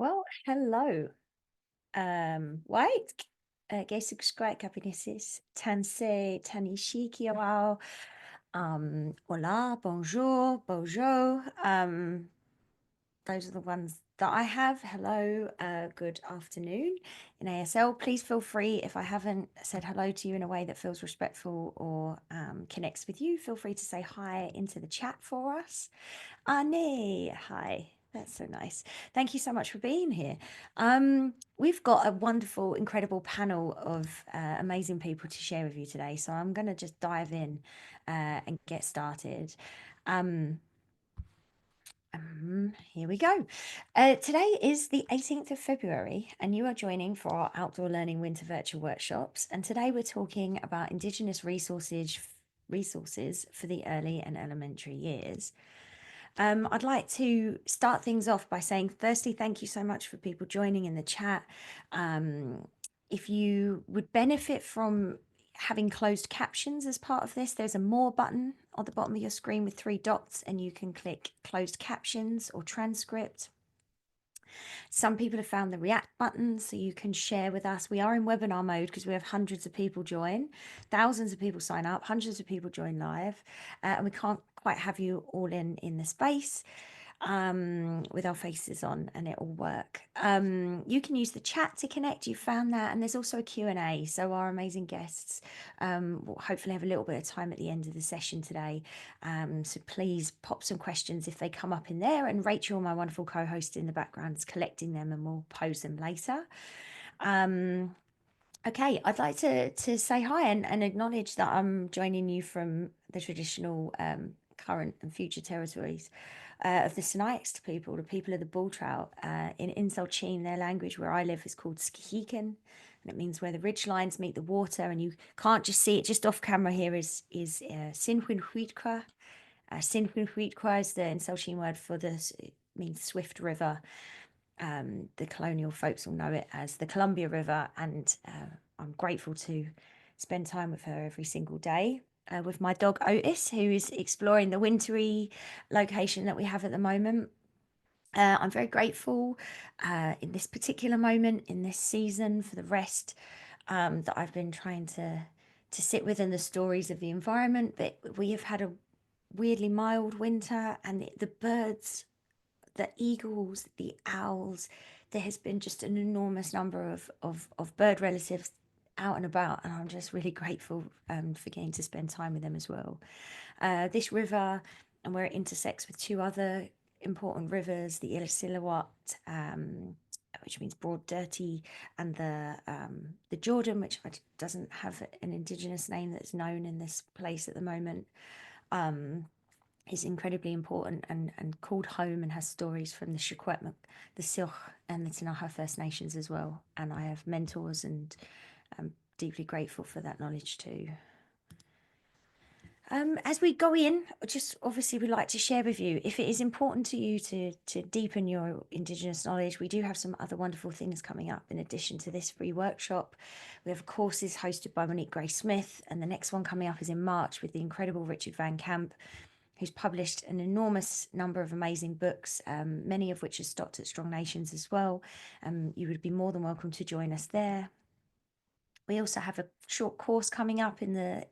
Well, hello. White. Geistig Capinesis, Tansei, Tanishiki Awao. Hola, bonjour, bonjour. Those are the ones that I have. Hello, good afternoon in ASL. Please feel free, if I haven't said hello to you in a way that feels respectful or connects with you, feel free to say hi into the chat for us. Annie, hi. That's so nice. Thank you so much for being here. We've got a wonderful, incredible panel of amazing people to share with you today. So I'm going to just dive in and get started. Here we go. Today is the 18th of February, and you are joining for our Outdoor Learning Winter Virtual Workshops. And today we're talking about Indigenous resources for the early and elementary years. I'd like to start things off by saying, firstly, thank you so much for people joining in the chat. If you would benefit from having closed captions as part of this, there's a more button on the bottom of your screen with 3 dots, and you can click closed captions or transcript. Some people have found the react button, so you can share with us. We are in webinar mode because we have hundreds of people join, thousands of people sign up, hundreds of people join live, and we can't quite have you all in the space with our faces on, and it will work. You can use the chat to connect. You found that, and there's also a Q&A, so our amazing guests will hopefully have a little bit of time at the end of the session today, so please pop some questions if they come up in there, and Rachel, my wonderful co-host in the background, is collecting them and we'll pose them later. Okay, I'd like to say hi and acknowledge that I'm joining you from the traditional current and future territories of the Sinixt people, the people of the bull trout. In Insulchin, their language where I live is called Skihikan, and it means where the ridge lines meet the water, and you can't just see it just off camera here is Sinhuinhuitkwa. Sinhuinhuitkwa is the Insulchin word for this, it means swift river. The colonial folks will know it as the Columbia River, and I'm grateful to spend time with her every single day. With my dog Otis, who is exploring the wintry location that we have at the moment. I'm very grateful in this particular moment, in this season, for the rest that I've been trying to sit within the stories of the environment. But we have had a weirdly mild winter, and the birds, the eagles, the owls, there has been just an enormous number of bird relatives out and about, and I'm just really grateful for getting to spend time with them as well. This river, and where it intersects with 2 other important rivers, the Illecillewaet, which means broad dirty, and the Jordan, which doesn't have an Indigenous name that's known in this place at the moment, is incredibly important and called home, and has stories from the Secwepemc, the Syilx, and the Tinaha First Nations as well. And I have mentors, and I'm deeply grateful for that knowledge too. As we go in, just obviously we'd like to share with you, if it is important to you to deepen your Indigenous knowledge, we do have some other wonderful things coming up in addition to this free workshop. We have courses hosted by Monique Gray Smith, and the next one coming up is in March with the incredible Richard Van Camp, who's published an enormous number of amazing books, many of which are stocked at Strong Nations as well. You would be more than welcome to join us there. We also have a short course coming up in the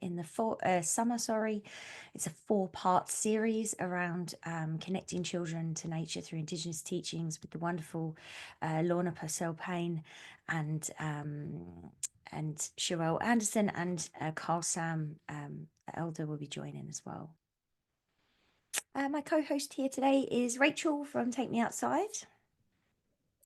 summer. It's a 4-part series around connecting children to nature through Indigenous teachings with the wonderful Lorna Purcell Payne and Sherelle Anderson, and Carl Sam Elder will be joining as well. My co-host here today is Rachel from Take Me Outside.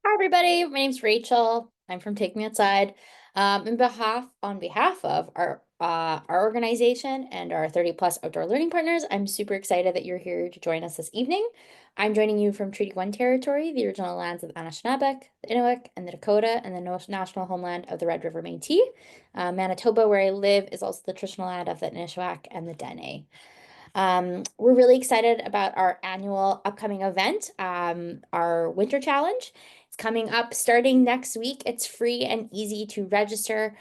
Hi, everybody. My name's Rachel. I'm from Take Me Outside. On behalf of our organization and our 30+ outdoor learning partners, I'm super excited that you're here to join us this evening. I'm joining you from Treaty 1 territory, the original lands of the Anishinaabeg, the Innuit, and the Dakota, and the national homeland of the Red River Métis. Manitoba, where I live, is also the traditional land of the Inishwaak and the Dene. We're really excited about our annual upcoming event, our Winter Challenge. It's coming up starting next week. It's free and easy to register.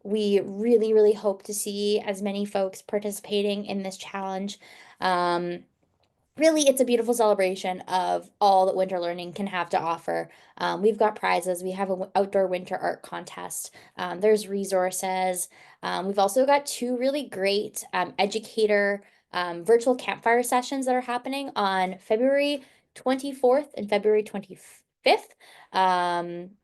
We really, really hope to see as many folks participating in this challenge really, it's a beautiful celebration of all that winter learning can have to offer. We've got prizes. We have an outdoor winter art contest. There's resources. We've also got two really great educator virtual campfire sessions that are happening on February 24th and February 25th.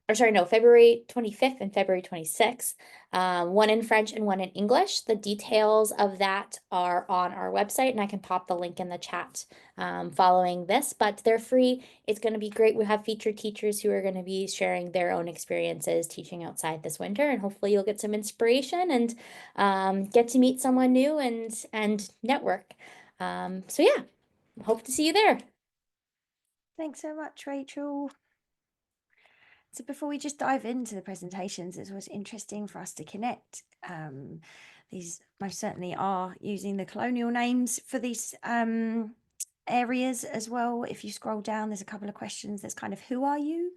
Or sorry, no, February 25th and February 26th. One in French and one in English. The details of that are on our website, and I can pop the link in the chat following this, but they're free. It's going to be great. We have featured teachers who are going to be sharing their own experiences teaching outside this winter, and hopefully you'll get some inspiration and get to meet someone new and network. So yeah, hope to see you there. Thanks so much, Rachel. So before we just dive into the presentations, it was interesting for us to connect. These most certainly are using the colonial names for these areas as well. If you scroll down, there's a couple of questions. There's kind of who are you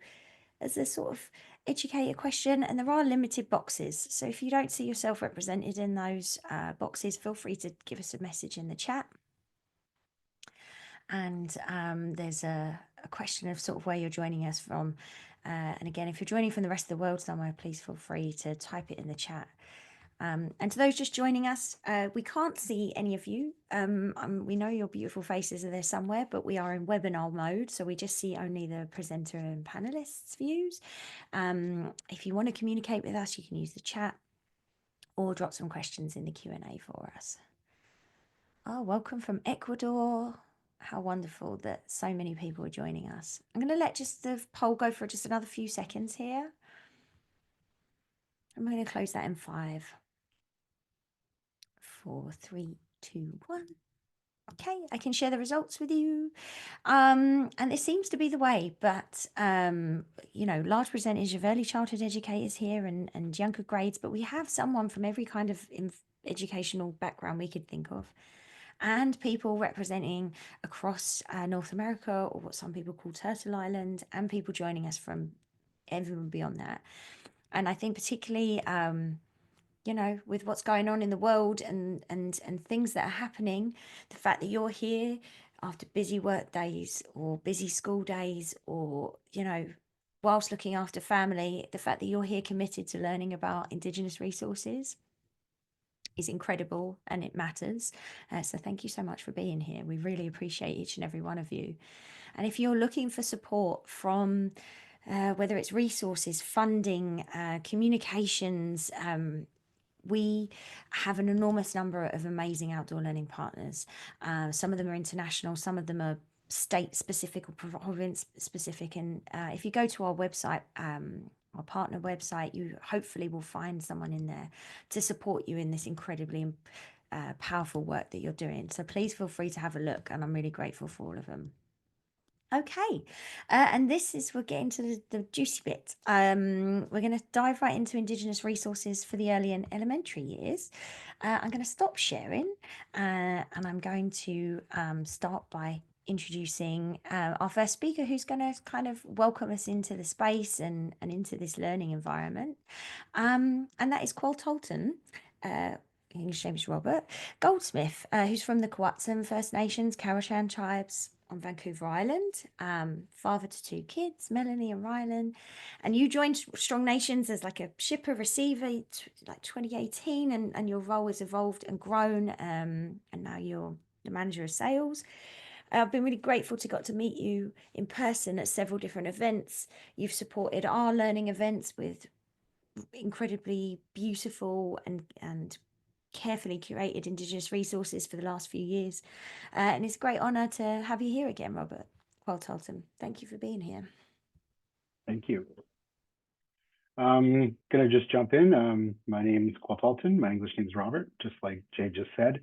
as a sort of educator question, and there are limited boxes. So if you don't see yourself represented in those boxes, feel free to give us a message in the chat. And there's a question of sort of where you're joining us from. And again, if you're joining from the rest of the world somewhere, please feel free to type it in the chat. And to those just joining us, we can't see any of you. We know your beautiful faces are there somewhere, but we are in webinar mode, so we just see only the presenter and panelists' views. If you want to communicate with us, you can use the chat or drop some questions in the Q&A for us. Oh, welcome from Ecuador. How wonderful that so many people are joining us. I'm going to let just the poll go for just another few seconds here. I'm going to close that in 5, 4, 3, 2, 1. Okay, I can share the results with you. And this seems to be the way, but, large percentage of early childhood educators here and younger grades, but we have someone from every kind of educational background we could think of. And people representing across North America, or what some people call Turtle Island, and people joining us from everyone beyond that. And I think particularly, with what's going on in the world and things that are happening, the fact that you're here after busy work days or busy school days, or, whilst looking after family, the fact that you're here committed to learning about Indigenous resources is incredible, and it matters. So thank you so much for being here. We really appreciate each and every one of you. And if you're looking for support from whether it's resources, funding, communications, we have an enormous number of amazing outdoor learning partners. Some of them are international, some of them are state specific or province specific. And if you go to our website, our partner website, you hopefully will find someone in there to support you in this incredibly powerful work that you're doing. So please feel free to have a look, and I'm really grateful for all of them. Okay, and we're getting to the juicy bit. We're going to dive right into Indigenous resources for the early and elementary years. I'm going to stop sharing, and I'm going to start by introducing our first speaker, who's going to kind of welcome us into the space and into this learning environment. And that is Qual Tolton. English name is Robert Goldsmith, who's from the Kwatsan First Nations, Cowichan tribes on Vancouver Island, father to 2 kids, Melanie and Rylan. And you joined Strong Nations as like a shipper receiver, like 2018, and your role has evolved and grown, and now you're the manager of sales. I've been really grateful to got to meet you in person at several different events. You've supported our learning events with incredibly beautiful and carefully curated Indigenous resources for the last few years. And it's a great honour to have you here again, Robert Tolton. Thank you for being here. Thank you. I'm going to just jump in. My name is Qual Tolton. My English name is Robert, just like Jay just said.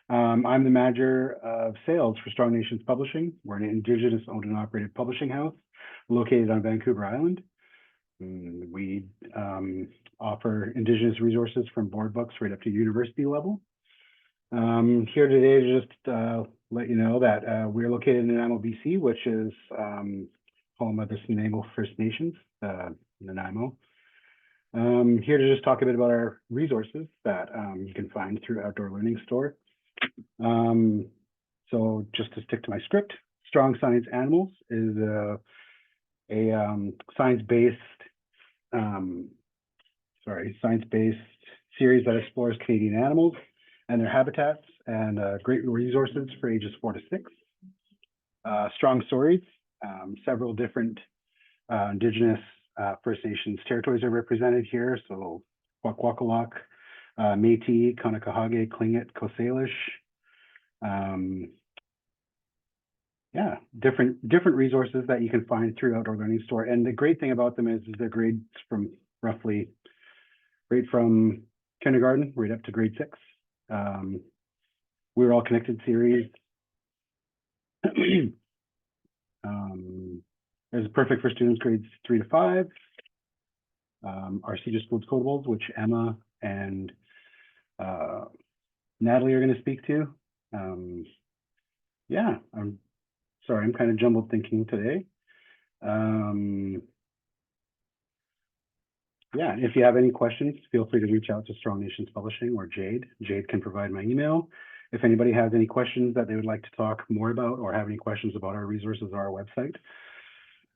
I'm the manager of sales for Strong Nations Publishing. We're an Indigenous owned and operated publishing house located on Vancouver Island. We offer Indigenous resources from board books right up to university level. Here today to just let you know that we're located in Nanaimo, BC, which is home of the Nanaimo First Nations, Nanaimo. Here to just talk a bit about our resources that you can find through Outdoor Learning Store. So just to stick to my script, Strong Science Animals is a science-based series that explores Canadian animals and their habitats and great resources for ages 4 to 6. Strong Stories, several different Indigenous First Nations territories are represented here. So Kwakwaka'wakw, Métis, Kanakahage, Tlingit, Coast Salish. Yeah, different resources that you can find through Outdoor Learning Store. And the great thing about them is they're grades from roughly right from kindergarten right up to grade 6. We're All Connected series. Is perfect for students grades 3 to 5. Our Cedar Schools Codables, which Emma and Natalie are going to speak to. Yeah, I'm sorry, I'm kind of jumbled thinking today. Yeah, if you have any questions, feel free to reach out to Strong Nations Publishing or Jade. Jade can provide my email. If anybody has any questions that they would like to talk more about or have any questions about our resources or our website.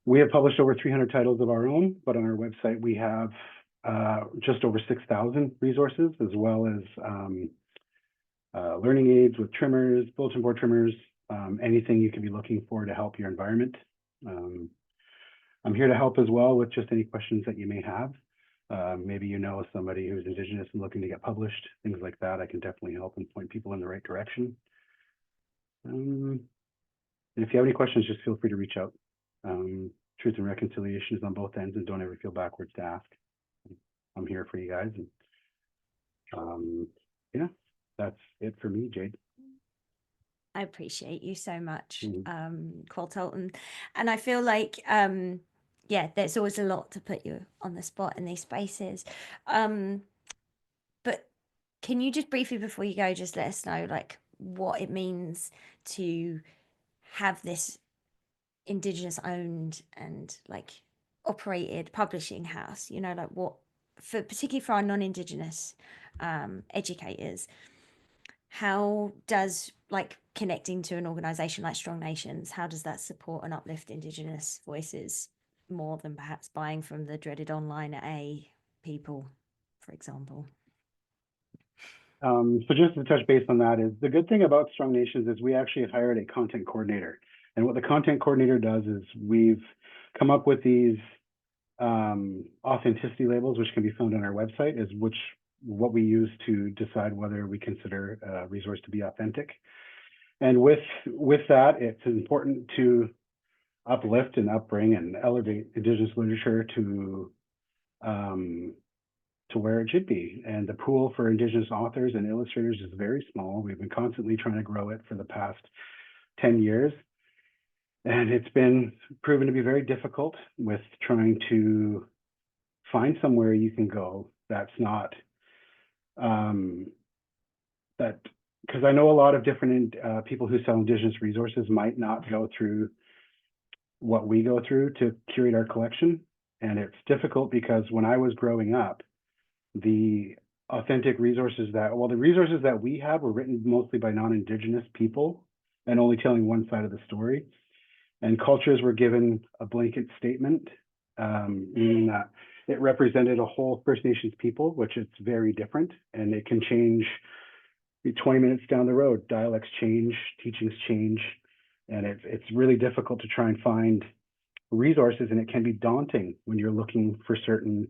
We have published over 300 titles of our own, but on our website we have just over 6,000 resources, as well as learning aids with trimmers, bulletin board trimmers, anything you can be looking for to help your environment. I'm here to help as well with just any questions that you may have. Maybe you know somebody who's Indigenous and looking to get published, things like that. I can definitely help and point people in the right direction. And if you have any questions, just feel free to reach out. Truth and reconciliation is on both ends, and don't ever feel backwards to ask. I'm here for you guys. And yeah, that's it for me, Jade. I appreciate you so much, Mm-hmm. Qualtolton. And I feel like, yeah, there's always a lot to put you on the spot in these spaces. But can you just briefly, before you go, just let us know like what it means to have this Indigenous owned and like operated publishing house, you know, like what, for particularly for our non-Indigenous educators, how does like connecting to an organization like Strong Nations, how does that support and uplift Indigenous voices more than perhaps buying from the dreaded online A people, for example? So just to touch base on that, is the good thing about Strong Nations is we actually hired a content coordinator. And what the content coordinator does is we've come up with these authenticity labels, which can be found on our website, is what we use to decide whether we consider a resource to be authentic. And with that, it's important to uplift and upbring and elevate Indigenous literature to where it should be. And the pool for Indigenous authors and illustrators is very small. We've been constantly trying to grow it for the past 10 years. And it's been proven to be very difficult with trying to find somewhere you can go that's not, because I know a lot of different people who sell Indigenous resources might not go through what we go through to curate our collection. And it's difficult because when I was growing up, the authentic resources the resources that we have were written mostly by non-Indigenous people and only telling one side of the story. And cultures were given a blanket statement, meaning that it represented a whole First Nations people, which is very different, and it can change 20 minutes down the road. Dialects change, teachings change, and it's really difficult to try and find resources, and it can be daunting when you're looking for certain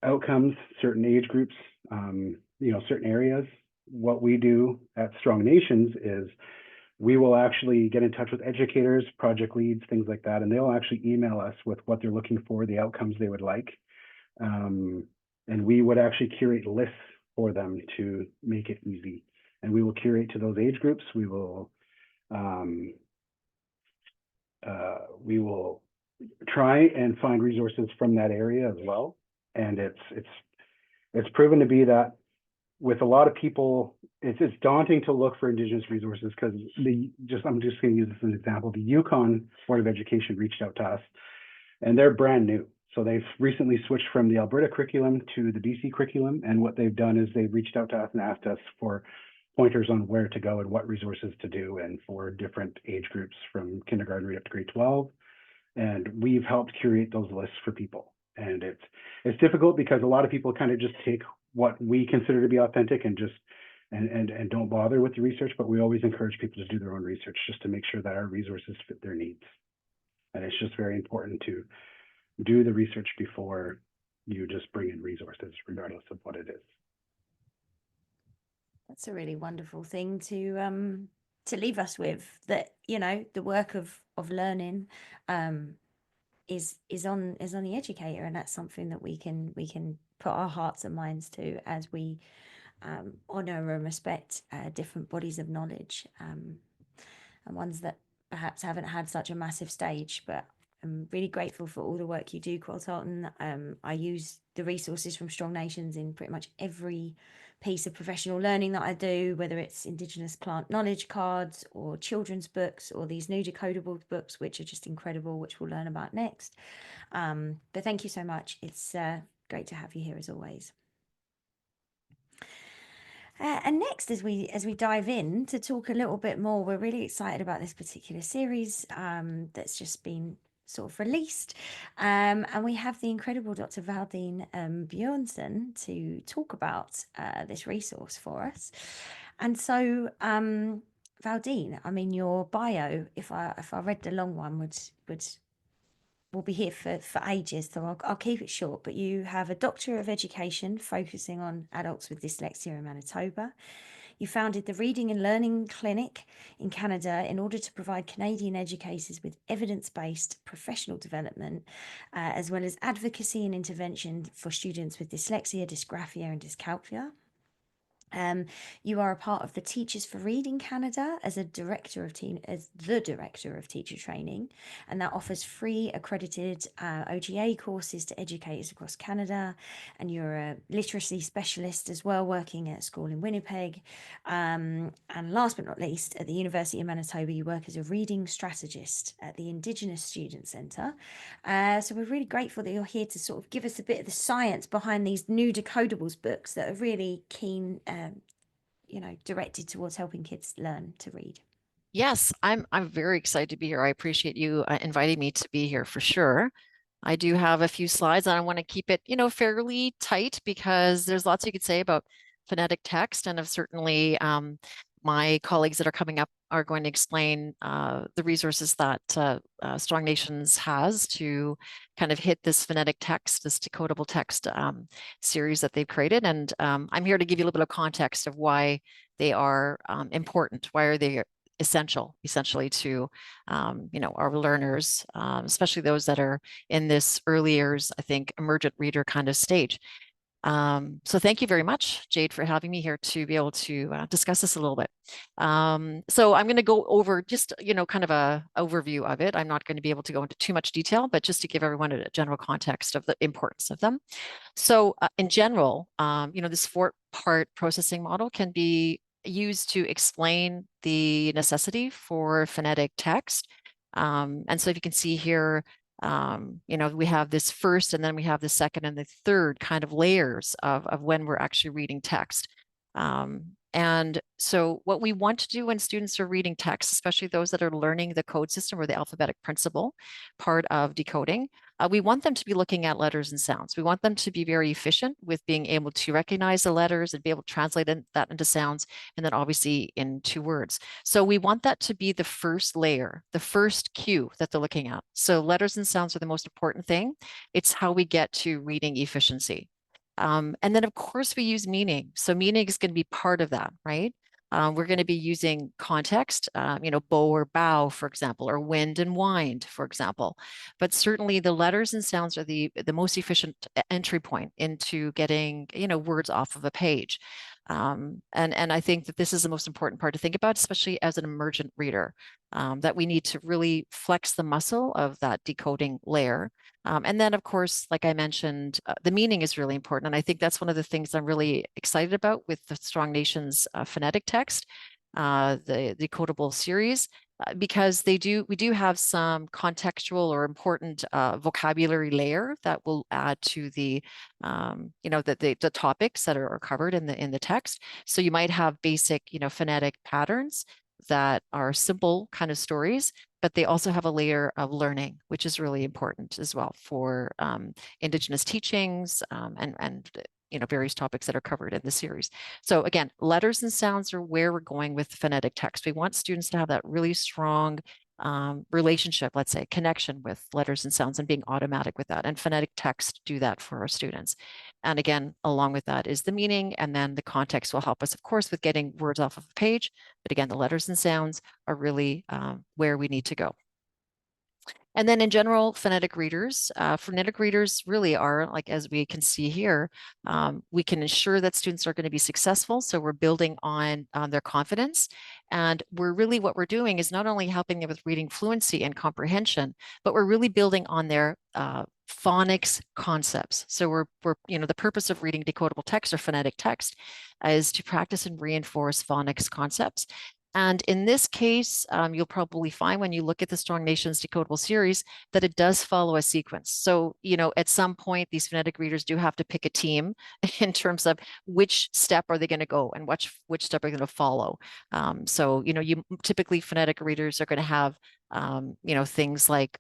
outcomes, certain age groups, certain areas. What we do at Strong Nations is we will actually get in touch with educators, project leads, things like that, and they'll actually email us with what they're looking for, the outcomes they would like. And we would actually curate lists for them to make it easy. And we will curate to those age groups. We will try and find resources from that area as well. And it's proven to be that with a lot of people, it's daunting to look for Indigenous resources because I'm just going to use this as an example. The Yukon Board of Education reached out to us, and they're brand new. So they've recently switched from the Alberta curriculum to the BC curriculum. And what they've done is they've reached out to us and asked us for pointers on where to go and what resources to do, and for different age groups from kindergarten right up to grade 12. And we've helped curate those lists for people. And it's difficult because a lot of people kind of just take what we consider to be authentic and just and don't bother with the research, but we always encourage people to do their own research just to make sure that our resources fit their needs. And it's just very important to do the research before you just bring in resources, regardless of what it is. That's a really wonderful thing to leave us with, that, you know, the work of learning is on the educator, and that's something that we can put our hearts and minds to as we honor and respect different bodies of knowledge, and ones that perhaps haven't had such a massive stage. But I'm really grateful for all the work you do, Quiltalton. I use the resources from Strong Nations in pretty much every piece of professional learning that I do, whether it's Indigenous plant knowledge cards or children's books or these new decodable books, which are just incredible, which we'll learn about next. But thank you so much. It's great to have you here as always. And next, as we dive in to talk a little bit more, we're really excited about this particular series that's just been sort of released, and we have the incredible Dr. Valdine Bjornsen to talk about this resource for us. And so, Valdine, I mean, your bio, if I read the long one, we'll be here for ages, so I'll keep it short. But you have a Doctor of Education focusing on adults with dyslexia in Manitoba. You founded the Reading and Learning Clinic in Canada in order to provide Canadian educators with evidence-based professional development, as well as advocacy and intervention for students with dyslexia, dysgraphia, and dyscalculia. You are a part of the Teachers for Reading Canada as the director of teacher training, and that offers free accredited OGA courses to educators across Canada. And you're a literacy specialist as well, working at a school in Winnipeg. And last but not least, at the University of Manitoba, you work as a reading strategist at the Indigenous Student Centre. So we're really grateful that you're here to sort of give us a bit of the science behind these new decodables books that are really keen, directed towards helping kids learn to read. Yes, I'm very excited to be here. I appreciate you inviting me to be here for sure. I do have a few slides and I want to keep it, fairly tight because there's lots you could say about phonetic text, and certainly my colleagues that are coming up are going to explain the resources that Strong Nations has to kind of hit this phonetic text, this decodable text series that they've created. And I'm here to give you a little bit of context of why they are important. Why are they essentially to our learners, especially those that are in this early years, I think, emergent reader kind of stage. So thank you very much, Jade, for having me here to be able to discuss this a little bit. So I'm going to go over just, kind of a overview of it. I'm not going to be able to go into too much detail, but just to give everyone a general context of the importance of them. So in general, this 4-part processing model can be used to explain the necessity for phonetic text. And so if you can see here, we have this first, and then we have the second and the third kind of layers of when we're actually reading text. And so what we want to do when students are reading text, especially those that are learning the code system or the alphabetic principle part of decoding, we want them to be looking at letters and sounds. We want them to be very efficient with being able to recognize the letters and be able to translate that into sounds, and then obviously into words. So we want that to be the first layer, the first cue that they're looking at. So letters and sounds are the most important thing. It's how we get to reading efficiency. And then of course we use meaning. So meaning is going to be part of that, right? We're going to be using context, bow or bow, for example, or wind and wind, for example. But certainly the letters and sounds are the most efficient entry point into getting, words off of a page. And I think that this is the most important part to think about, especially as an emergent reader, that we need to really flex the muscle of that decoding layer. And then, of course, like I mentioned, the meaning is really important. And I think that's one of the things I'm really excited about with the Strong Nations phonetic text. the decodable series, because we do have some contextual or important vocabulary layer that will add to the the topics that are covered in the text. So you might have basic phonetic patterns that are simple kind of stories, but they also have a layer of learning, which is really important as well for Indigenous teachings and various topics that are covered in the series. So again, letters and sounds are where we're going with phonetic text. We want students to have that really strong relationship, let's say, connection with letters and sounds and being automatic with that. And phonetic text do that for our students. And again, along with that is the meaning, and then the context will help us, of course, with getting words off of a page. But again, the letters and sounds are really where we need to go. And then in general, phonetic readers really are, like, as we can see here, we can ensure that students are going to be successful. So we're building on their confidence. And what we're doing is not only helping them with reading fluency and comprehension, but we're really building on their phonics concepts. So we're the purpose of reading decodable text or phonetic text is to practice and reinforce phonics concepts. And in this case, you'll probably find when you look at the Strong Nations decodable series that it does follow a sequence. So, at some point, these phonetic readers do have to pick a team in terms of which step are they going to go and which step are they going to follow. So, you typically phonetic readers are going to have things like,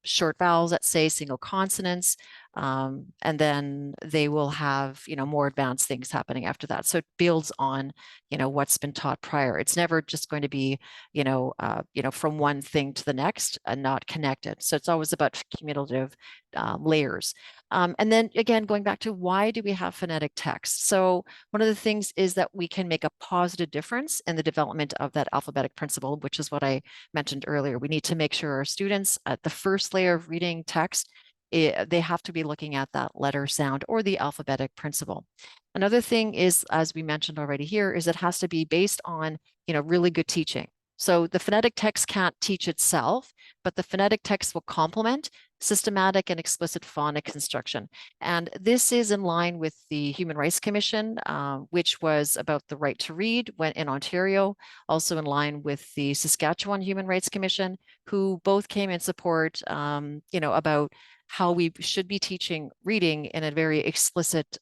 short vowels, let's say, single consonants, and then they will have, more advanced things happening after that. So it builds on, what's been taught prior. It's never just going to be, from one thing to the next and not connected. So it's always about cumulative layers. And then again, going back to why do we have phonetic text? So one of the things is that we can make a positive difference in the development of that alphabetic principle, which is what I mentioned earlier. We need to make sure our students at the first layer of reading text, they have to be looking at that letter sound or the alphabetic principle. Another thing is, as we mentioned already here, is it has to be based on, really good teaching. So the phonetic text can't teach itself, but the phonetic text will complement systematic and explicit phonics instruction. And this is in line with the Human Rights Commission, which was about the right to read when in Ontario, also in line with the Saskatchewan Human Rights Commission, who both came in support, about how we should be teaching reading in a very explicit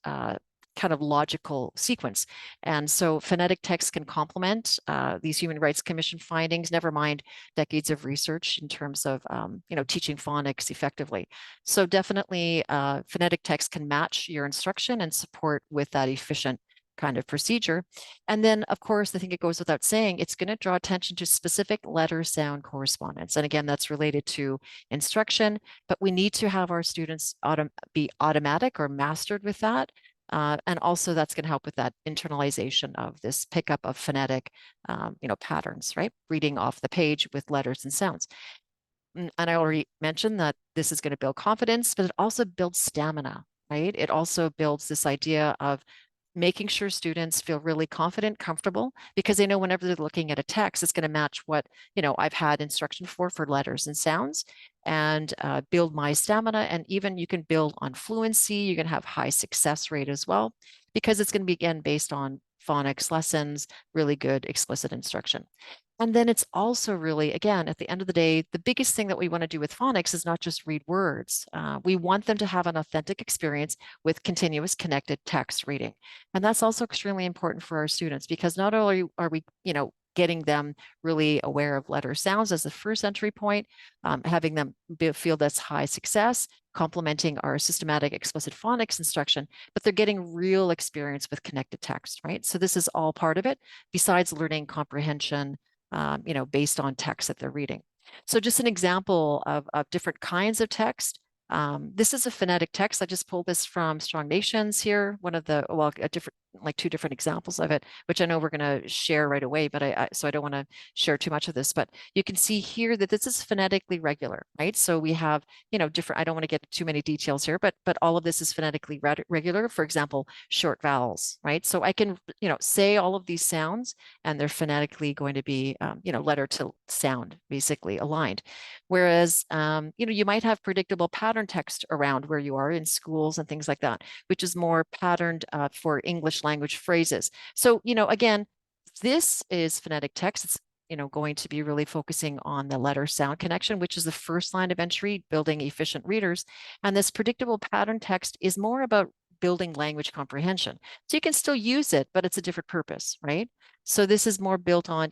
kind of logical sequence. And so phonetic text can complement these Human Rights Commission findings, never mind decades of research in terms of, teaching phonics effectively. So definitely phonetic text can match your instruction and support with that efficient kind of procedure. And then, of course, I think it goes without saying, it's going to draw attention to specific letter sound correspondence. And again, that's related to instruction, but we need to have our students be automatic or mastered with that. And also that's going to help with that internalization of this pickup of phonetic, patterns, right? Reading off the page with letters and sounds. And I already mentioned that this is going to build confidence, but it also builds stamina, right? It also builds this idea of making sure students feel really confident, comfortable, because they know whenever they're looking at a text, it's going to match what, I've had instruction for letters and sounds, and build my stamina. And even you can build on fluency. You can have high success rate as well, because it's going to be, again, based on phonics lessons, really good explicit instruction. And then it's also really, again, at the end of the day, the biggest thing that we want to do with phonics is not just read words. We want them to have an authentic experience with continuous connected text reading. And that's also extremely important for our students, because not only are we, getting them really aware of letter sounds as the first entry point, having them feel that's high success, complementing our systematic explicit phonics instruction, but they're getting real experience with connected text, right? So this is all part of it, besides learning comprehension, based on text that they're reading. So just an example of different kinds of text. This is a phonetic text. I just pulled this from Strong Nations here, one of the, two different examples of it, which I know we're going to share right away, but so I don't want to share too much of this, but you can see here that this is phonetically regular, right? So we have, different, I don't want to get too many details here, but all of this is phonetically regular. For example, short vowels, right? So I can, say all of these sounds and they're phonetically going to be, letter to sound basically aligned. Whereas, you might have predictable pattern text around where you are in schools and things like that, which is more patterned for English language phrases. So, again, This is phonetic text. It's going to be really focusing on the letter sound connection, which is the first line of entry, building efficient readers. And this predictable pattern text is more about building language comprehension. So you can still use it, but it's a different purpose, right? So this is more built on,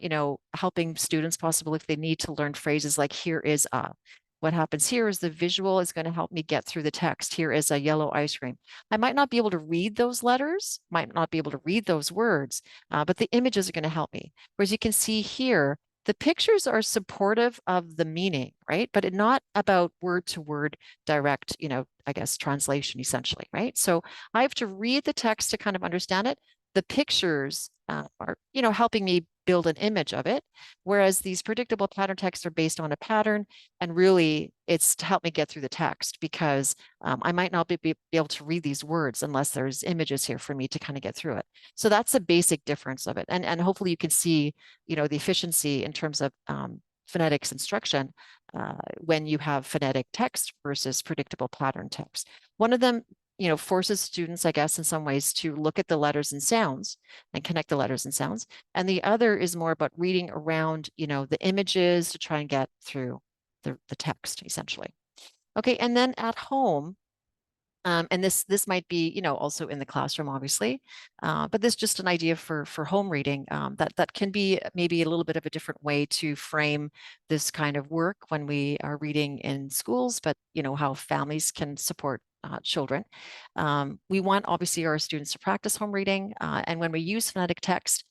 helping students possibly if they need to learn phrases like here is a. What happens here is the visual is going to help me get through the text. Here is a yellow ice cream. I might not be able to read those letters, might not be able to read those words, but the images are going to help me. Whereas you can see here, the pictures are supportive of the meaning, right? But not about word to word direct, I guess, translation essentially, right? So I have to read the text to kind of understand it. The pictures are, helping me build an image of it. Whereas these predictable pattern texts are based on a pattern, and really it's to help me get through the text because I might not be able to read these words unless there's images here for me to kind of get through it. So that's a basic difference of it. And hopefully you can see, the efficiency in terms of phonetics instruction when you have phonetic text versus predictable pattern text. One of them, forces students, I guess, in some ways to look at the letters and sounds and connect the letters and sounds. And the other is more about reading around, the images to try and get through the text, essentially. Okay, and then at home, and this might be, also in the classroom, obviously, but this is just an idea for home reading that can be maybe a little bit of a different way to frame this kind of work when we are reading in schools, but how families can support children. We want obviously our students to practice home reading, and when we use phonetic text,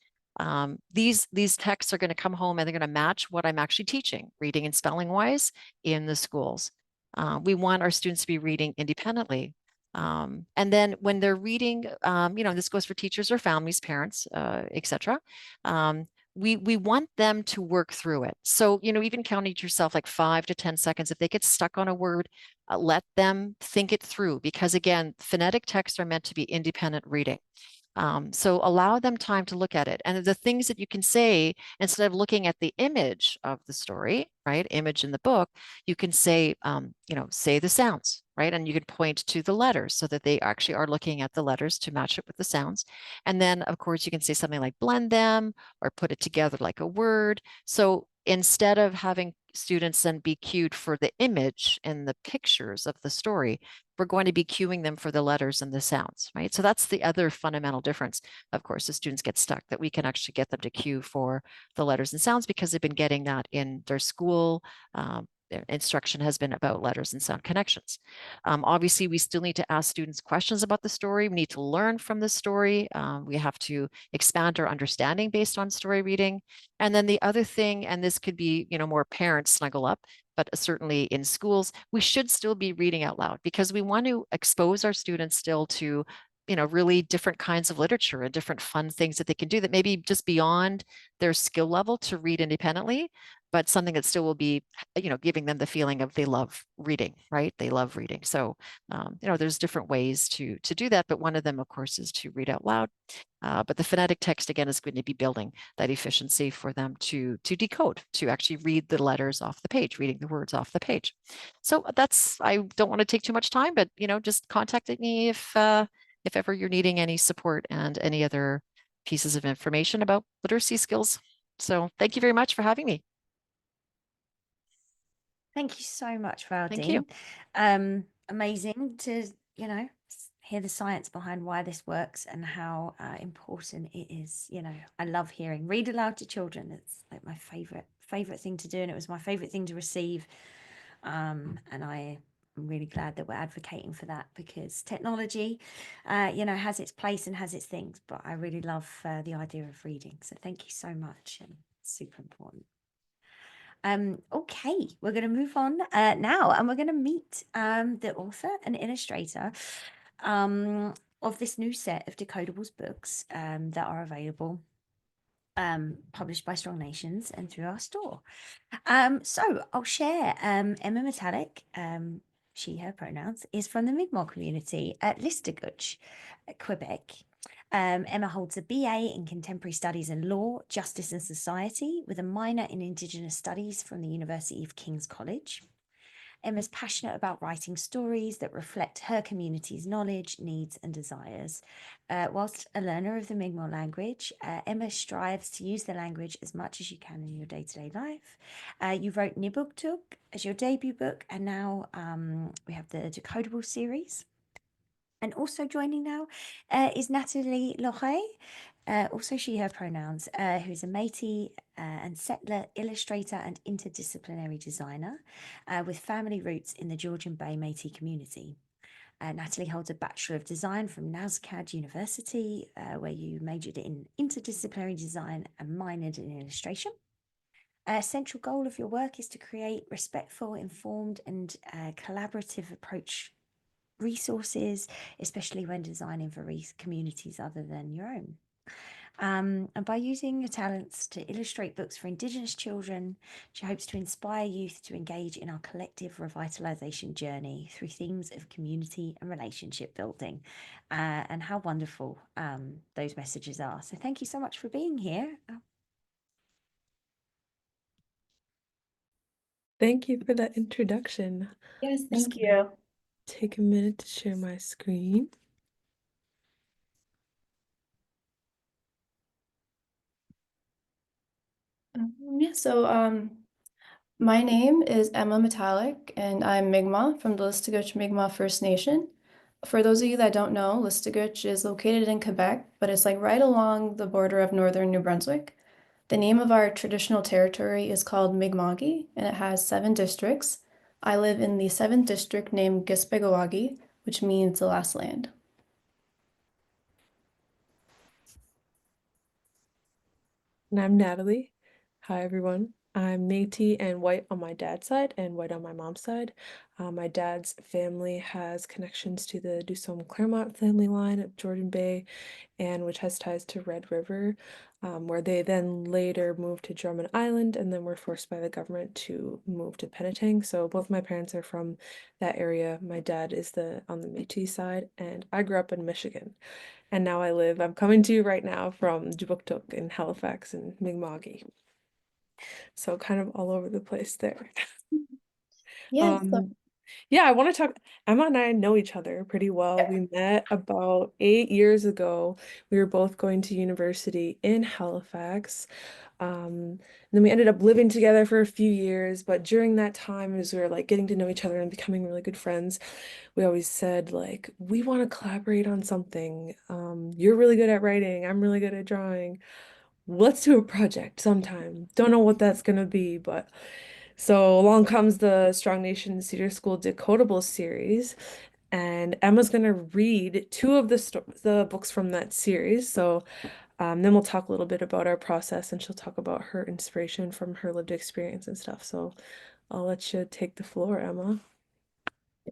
these texts are going to come home and they're going to match what I'm actually teaching, reading and spelling wise, in the schools. We want our students to be reading independently. And then when they're reading, this goes for teachers or families, parents, etc. We want them to work through it. So, even counting to yourself like 5 to 10 seconds, if they get stuck on a word, let them think it through because again, phonetic texts are meant to be independent reading. So allow them time to look at it. And the things that you can say, instead of looking at the image of the story, right, image in the book, you can say, say the sounds, right? And you can point to the letters so that they actually are looking at the letters to match it with the sounds. And then, of course, you can say something like blend them or put it together like a word. So instead of having students then be cued for the image and the pictures of the story, we're going to be cueing them for the letters and the sounds, right? So that's the other fundamental difference. Of course, the students get stuck that we can actually get them to cue for the letters and sounds because they've been getting that in their school. Their instruction has been about letters and sound connections. Obviously, we still need to ask students questions about the story. We need to learn from the story. We have to expand our understanding based on story reading. And then the other thing, and this could be, more parents snuggle up, but certainly in schools, we should still be reading out loud because we want to expose our students still to, really different kinds of literature and different fun things that they can do that maybe just beyond their skill level to read independently, but something that still will be, giving them the feeling of they love reading, right? They love reading. So, there's different ways to do that, but one of them, of course, is to read out loud. But the phonetic text, again, is going to be building that efficiency for them to decode, to actually read the letters off the page, reading the words off the page. So I don't want to take too much time, but, just contact me if ever you're needing any support and any other pieces of information about literacy skills. So thank you very much for having me. Thank you so much, Thank you. Amazing to, hear the science behind why this works and how important it is. I love hearing read aloud to children. It's like my favorite thing to do, and it was my favorite thing to receive. And I'm really glad that we're advocating for that because technology, has its place and has its things. But I really love the idea of reading. So thank you so much, and it's super important. Okay, we're going to move on now, and we're going to meet the author and illustrator of this new set of Decodables books that are available, published by Strong Nations and through our store. So I'll share Emma Metallic, she, her pronouns, is from the Mi'kmaq community at Listerguch, Quebec. Emma holds a BA in Contemporary Studies and Law, Justice and Society, with a minor in Indigenous Studies from the University of King's College. Emma's passionate about writing stories that reflect her community's knowledge, needs, and desires. Whilst a learner of the Mi'kmaq language, Emma strives to use the language as much as you can in your day-to-day life. You wrote Nibuktuk as your debut book, and now we have the Decodable series. And also joining now is Natalie Loche, also she, her pronouns, who is a Métis and settler illustrator and interdisciplinary designer with family roots in the Georgian Bay Métis community. Natalie holds a Bachelor of Design from NASCAD University, where you majored in interdisciplinary design and minored in illustration. A central goal of your work is to create respectful, informed, and collaborative approach resources, especially when designing for communities other than your own. And by using your talents to illustrate books for Indigenous children, she hopes to inspire youth to engage in our collective revitalisation journey through themes of community and relationship building. And how wonderful those messages are. So thank you so much for being here. Thank you for that introduction. Yes, thank you. Take a minute to share my screen. My name is Emma Metallic, and I'm Mi'kmaq from the Listuguj Mi'kmaq First Nation. For those of you that don't know, Listuguj is located in Quebec, but it's like right along the border of northern New Brunswick. The name of our traditional territory is called Mi'kma'ki, and it has 7 districts. I live in the 7th district named Gispegawagi, which means the last land. And I'm Natalie. Hi, everyone. I'm Métis and white on my dad's side and white on my mom's side. My dad's family has connections to the Dusome Claremont family line of Georgian Bay, and which has ties to Red River, where they then later moved to Drummond Island and then were forced by the government to move to Penetang. So both my parents are from that area. My dad is on the Métis side, and I grew up in Michigan. And now I'm coming to you right now from Jubuktuk in Halifax and Mi'kma'ki. So kind of all over the place there. Yes. Yeah, I want to talk. Emma and I know each other pretty well. We met about 8 years ago. We were both going to university in Halifax. And then we ended up living together for a few years. But during that time, as we were like getting to know each other and becoming really good friends, we always said like, we want to collaborate on something. You're really good at writing. I'm really good at drawing. Let's do a project sometime. Don't know what that's gonna be, but so along comes the Strong Nation Cedar School Decodable series, and Emma's gonna read 2 of the books from that series. So then we'll talk a little bit about our process, and she'll talk about her inspiration from her lived experience and stuff. So I'll let you take the floor, Emma.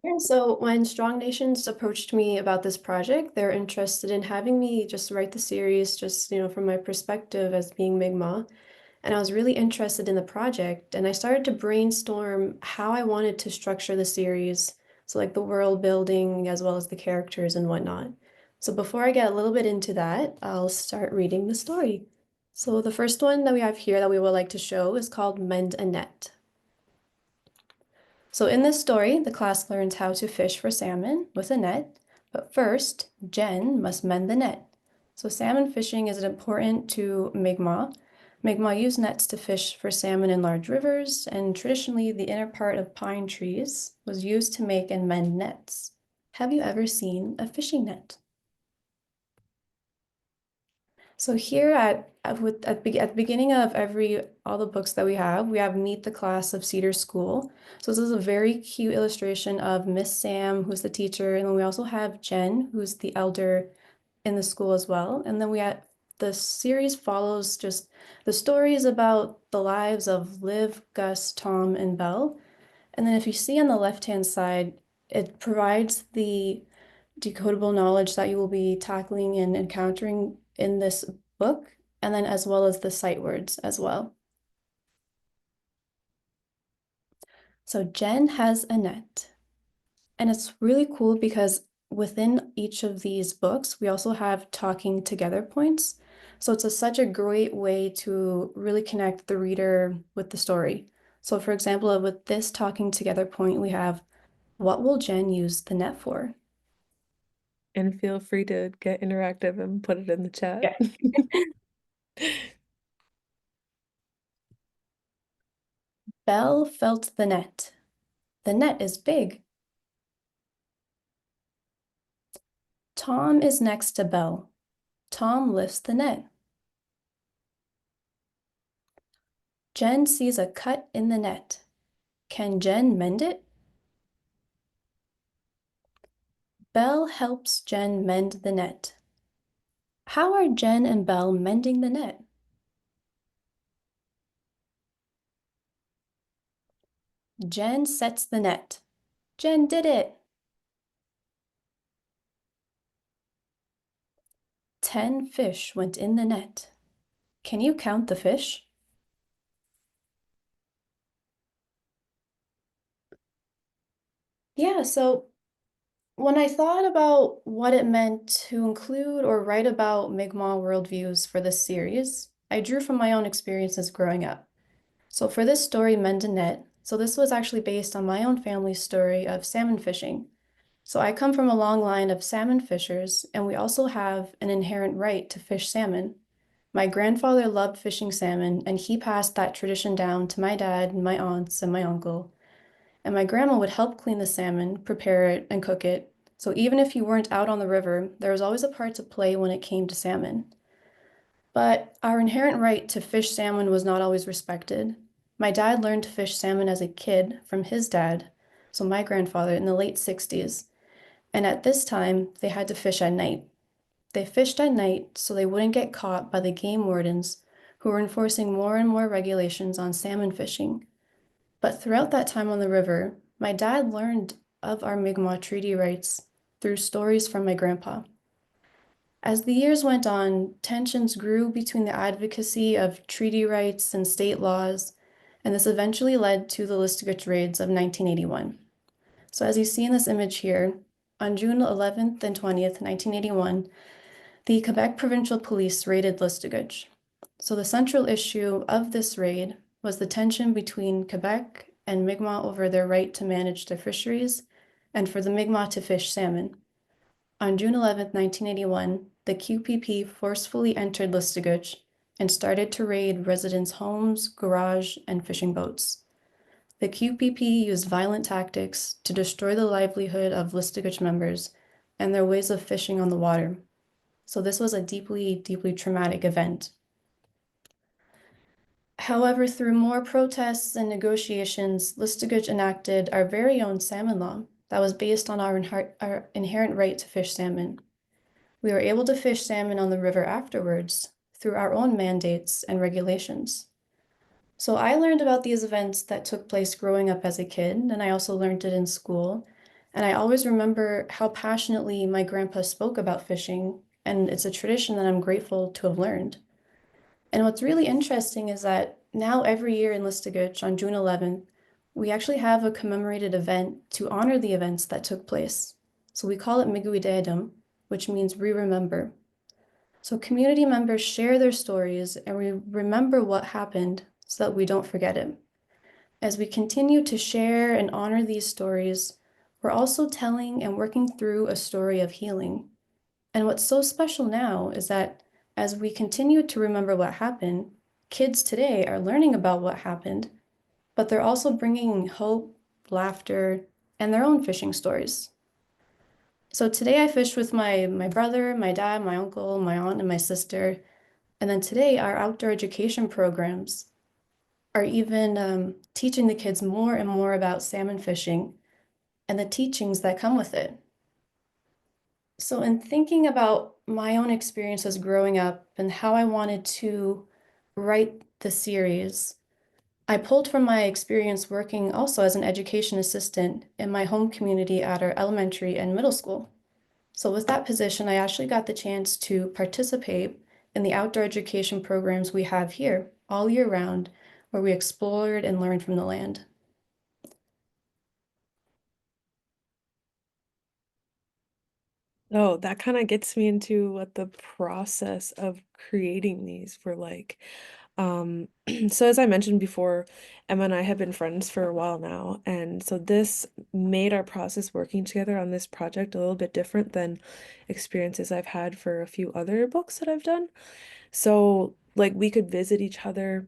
Yeah, so when Strong Nations approached me about this project, they're interested in having me just write the series, just, from my perspective as being Mi'kmaq. And I was really interested in the project, and I started to brainstorm how I wanted to structure the series. So like the world building as well as the characters and whatnot. So before I get a little bit into that, I'll start reading the story. So the first one that we have here that we would like to show is called Mend a Net. So in this story, the class learns how to fish for salmon with a net, but first, Jen must mend the net. So salmon fishing is important to Mi'kmaq. Mi'kmaq use nets to fish for salmon in large rivers, and traditionally the inner part of pine trees was used to make and mend nets. Have you ever seen a fishing net? So here at the beginning of all the books that we have Meet the Class of Cedar School. So this is a very cute illustration of Miss Sam, who's the teacher, and then we also have Jen, who's the elder in the school as well. And then the series follows just the stories about the lives of Liv, Gus, Tom, and Belle. And then if you see on the left-hand side, it provides the decodable knowledge that you will be tackling and encountering in this book, and then as well as the sight words as well. So Jen has a net, and it's really cool because within each of these books, we also have talking together points. So it's such a great way to really connect the reader with the story. So for example, with this talking together point, we have, what will Jen use the net for? And feel free to get interactive and put it in the chat. Belle felt the net. The net is big. Tom is next to Belle. Tom lifts the net. Jen sees a cut in the net. Can Jen mend it? Belle helps Jen mend the net. How are Jen and Belle mending the net? Jen sets the net. Jen did it. 10 fish went in the net. Can you count the fish? Yeah, so when I thought about what it meant to include or write about Mi'kmaq worldviews for this series, I drew from my own experiences growing up. So for this story, Mend a Net, so this was actually based on my own family's story of salmon fishing. So I come from a long line of salmon fishers, and we also have an inherent right to fish salmon. My grandfather loved fishing salmon, and he passed that tradition down to my dad, and my aunts, and my uncle. And my grandma would help clean the salmon, prepare it, and cook it. So even if you weren't out on the river, there was always a part to play when it came to salmon. But our inherent right to fish salmon was not always respected. My dad learned to fish salmon as a kid from his dad, so my grandfather, in the late 60s. And at this time, they had to fish at night. They fished at night so they wouldn't get caught by the game wardens, who were enforcing more and more regulations on salmon fishing. But throughout that time on the river, my dad learned of our Mi'kmaq treaty rights through stories from my grandpa. As the years went on, tensions grew between the advocacy of treaty rights and state laws, and this eventually led to the Listigich raids of 1981. So as you see in this image here, on June 11th and 20th, 1981, the Quebec Provincial Police raided Listigich. So the central issue of this raid was the tension between Quebec and Mi'kmaq over their right to manage their fisheries and for the Mi'kmaq to fish salmon. On June 11th, 1981, the QPP forcefully entered Listigich and started to raid residents' homes, garage, and fishing boats. The QPP used violent tactics to destroy the livelihood of Listigich members and their ways of fishing on the water. So this was a deeply, deeply traumatic event. However, through more protests and negotiations, Listigich enacted our very own salmon law that was based on our inherent right to fish salmon. We were able to fish salmon on the river afterwards through our own mandates and regulations. So I learned about these events that took place growing up as a kid, and I also learned it in school. And I always remember how passionately my grandpa spoke about fishing, and it's a tradition that I'm grateful to have learned. And what's really interesting is that now every year in Listigich on June 11th, we actually have a commemorated event to honor the events that took place. So we call it Miguidedum, which means we remember. So community members share their stories and we remember what happened so that we don't forget it. As we continue to share and honor these stories, we're also telling and working through a story of healing. And what's so special now is that as we continue to remember what happened, kids today are learning about what happened, but they're also bringing hope, laughter, and their own fishing stories. So today I fished with my brother, my dad, my uncle, my aunt, and my sister. And then today our outdoor education programs are even teaching the kids more and more about salmon fishing and the teachings that come with it. So in thinking about my own experiences growing up and how I wanted to write the series, I pulled from my experience working also as an education assistant in my home community at our elementary and middle school. So with that position, I actually got the chance to participate in the outdoor education programs we have here all year round, where we explored and learned from the land. Oh, that kind of gets me into what the process of creating these were like. So as I mentioned before, Emma and I have been friends for a while now, and so this made our process working together on this project a little bit different than experiences I've had for a few other books that I've done. So like we could visit each other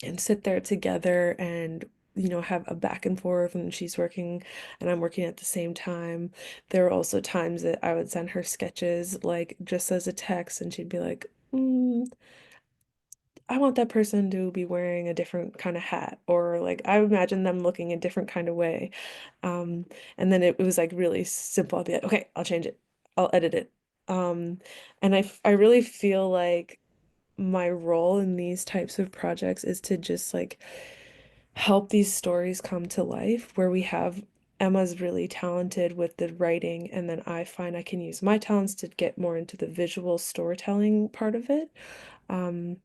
and sit there together and have a back and forth, and she's working and I'm working at the same time. There were also times that I would send her sketches like just as a text, and she'd be like, I want that person to be wearing a different kind of hat, or like I imagine them looking a different kind of way. Um, and then it was like really simple. I'll be like, okay, I'll change it. I'll edit it. Um, and I really feel like my role in these types of projects is to just like help these stories come to life, where we have Emma's really talented with the writing, and then I find I can use my talents to get more into the visual storytelling part of it. Um,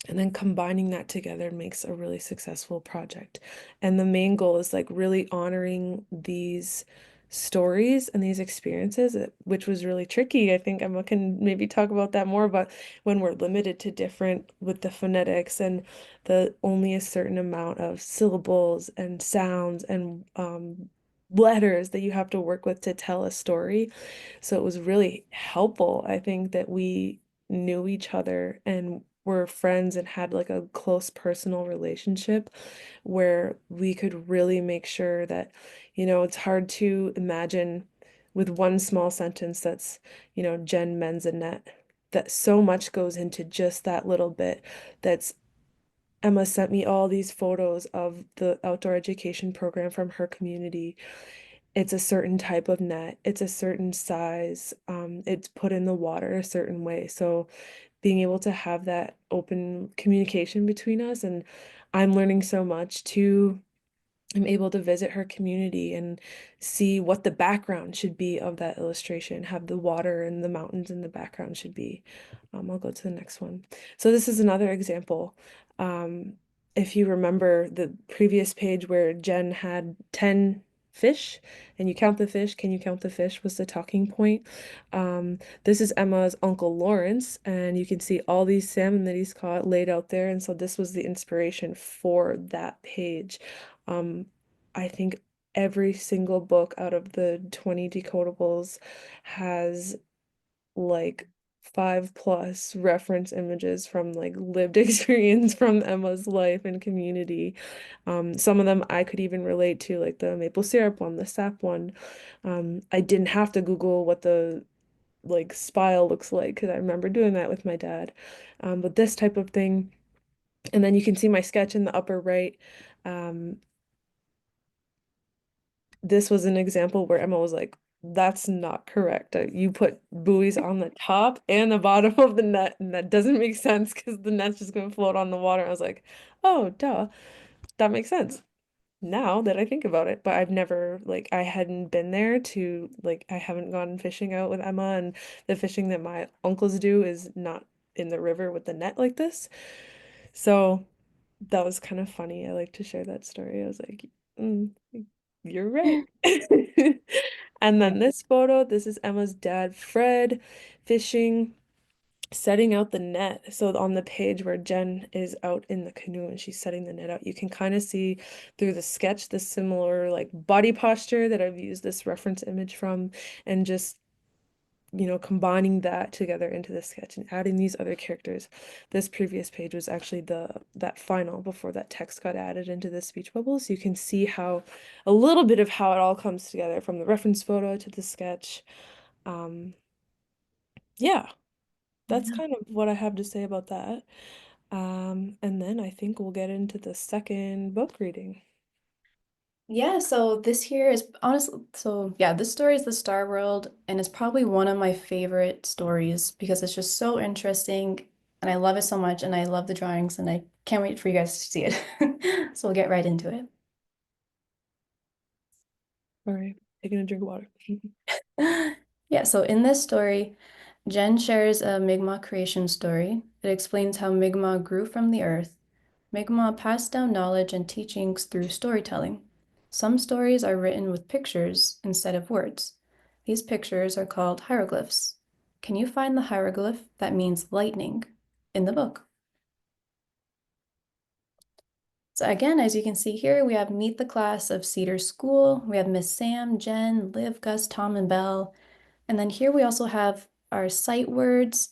and then combining that together makes a really successful project. And the main goal is like really honoring these stories and these experiences, which was really tricky. I think Emma can maybe talk about that more, but when we're limited to different with the phonetics and the only a certain amount of syllables and sounds and letters that you have to work with to tell a story. So it was really helpful, I think, that we knew each other and were friends and had like a close personal relationship where we could really make sure that, it's hard to imagine with one small sentence that's, Jen mends a net, that so much goes into just that little bit. That's Emma sent me all these photos of the outdoor education program from her community. It's a certain type of net, it's a certain size, it's put in the water a certain way. So being able to have that open communication between us, and I'm learning so much too. I'm able to visit her community and see what the background should be of that illustration, have the water and the mountains in the background should be. I'll go to the next one. So this is another example. Um, if you remember the previous page where Jen had 10 fish and you count the fish, can you count the fish was the talking point. This is Emma's Uncle Lawrence, and you can see all these salmon that he's caught laid out there. And so this was the inspiration for that page. Um, I think every single book out of the 20 decodables has like 5+ reference images from like lived experience from Emma's life and community. Some of them I could even relate to, like the maple syrup one, the sap one. I didn't have to Google what the like spile looks like because I remember doing that with my dad. But this type of thing, and then you can see my sketch in the upper right. Um, this was an example where Emma was like, that's not correct. You put buoys on the top and the bottom of the net, and that doesn't make sense because the net's just going to float on the water. I was like, oh, duh, that makes sense now that I think about it. But I've never, like, I hadn't been there to, like, I haven't gone fishing out with Emma, and the fishing that my uncles do is not in the river with the net like this. So that was kind of funny. I like to share that story. I was like, mm, you're right. And then this photo, this is Emma's dad, Fred, fishing, setting out the net. So on the page where Jen is out in the canoe and she's setting the net out, you can kind of see through the sketch the similar like body posture that I've used this reference image from, and just combining that together into the sketch and adding these other characters. This previous page was actually that final before that text got added into the speech bubble. So you can see how a little bit of how it all comes together from the reference photo to the sketch. Yeah, that's Yeah. kind of what I have to say about that. And then I think we'll get into the second book reading. Yeah, so this here is honestly, so yeah, this story is the Star World, and it's probably one of my favorite stories because it's just so interesting and I love it so much, and I love the drawings, and I can't wait for you guys to see it. So we'll get right into it. All right, taking a drink of water. Yeah, so in this story, Jen shares a Mi'kmaq creation story. It explains how Mi'kmaq grew from the earth. Mi'kmaq passed down knowledge and teachings through storytelling. Some stories are written with pictures instead of words. These pictures are called hieroglyphs. Can you find the hieroglyph that means lightning in the book? So again, as you can see here, we have meet the class of Cedar School. We have Miss Sam, Jen, Liv, Gus, Tom, and Belle. And then here we also have our sight words.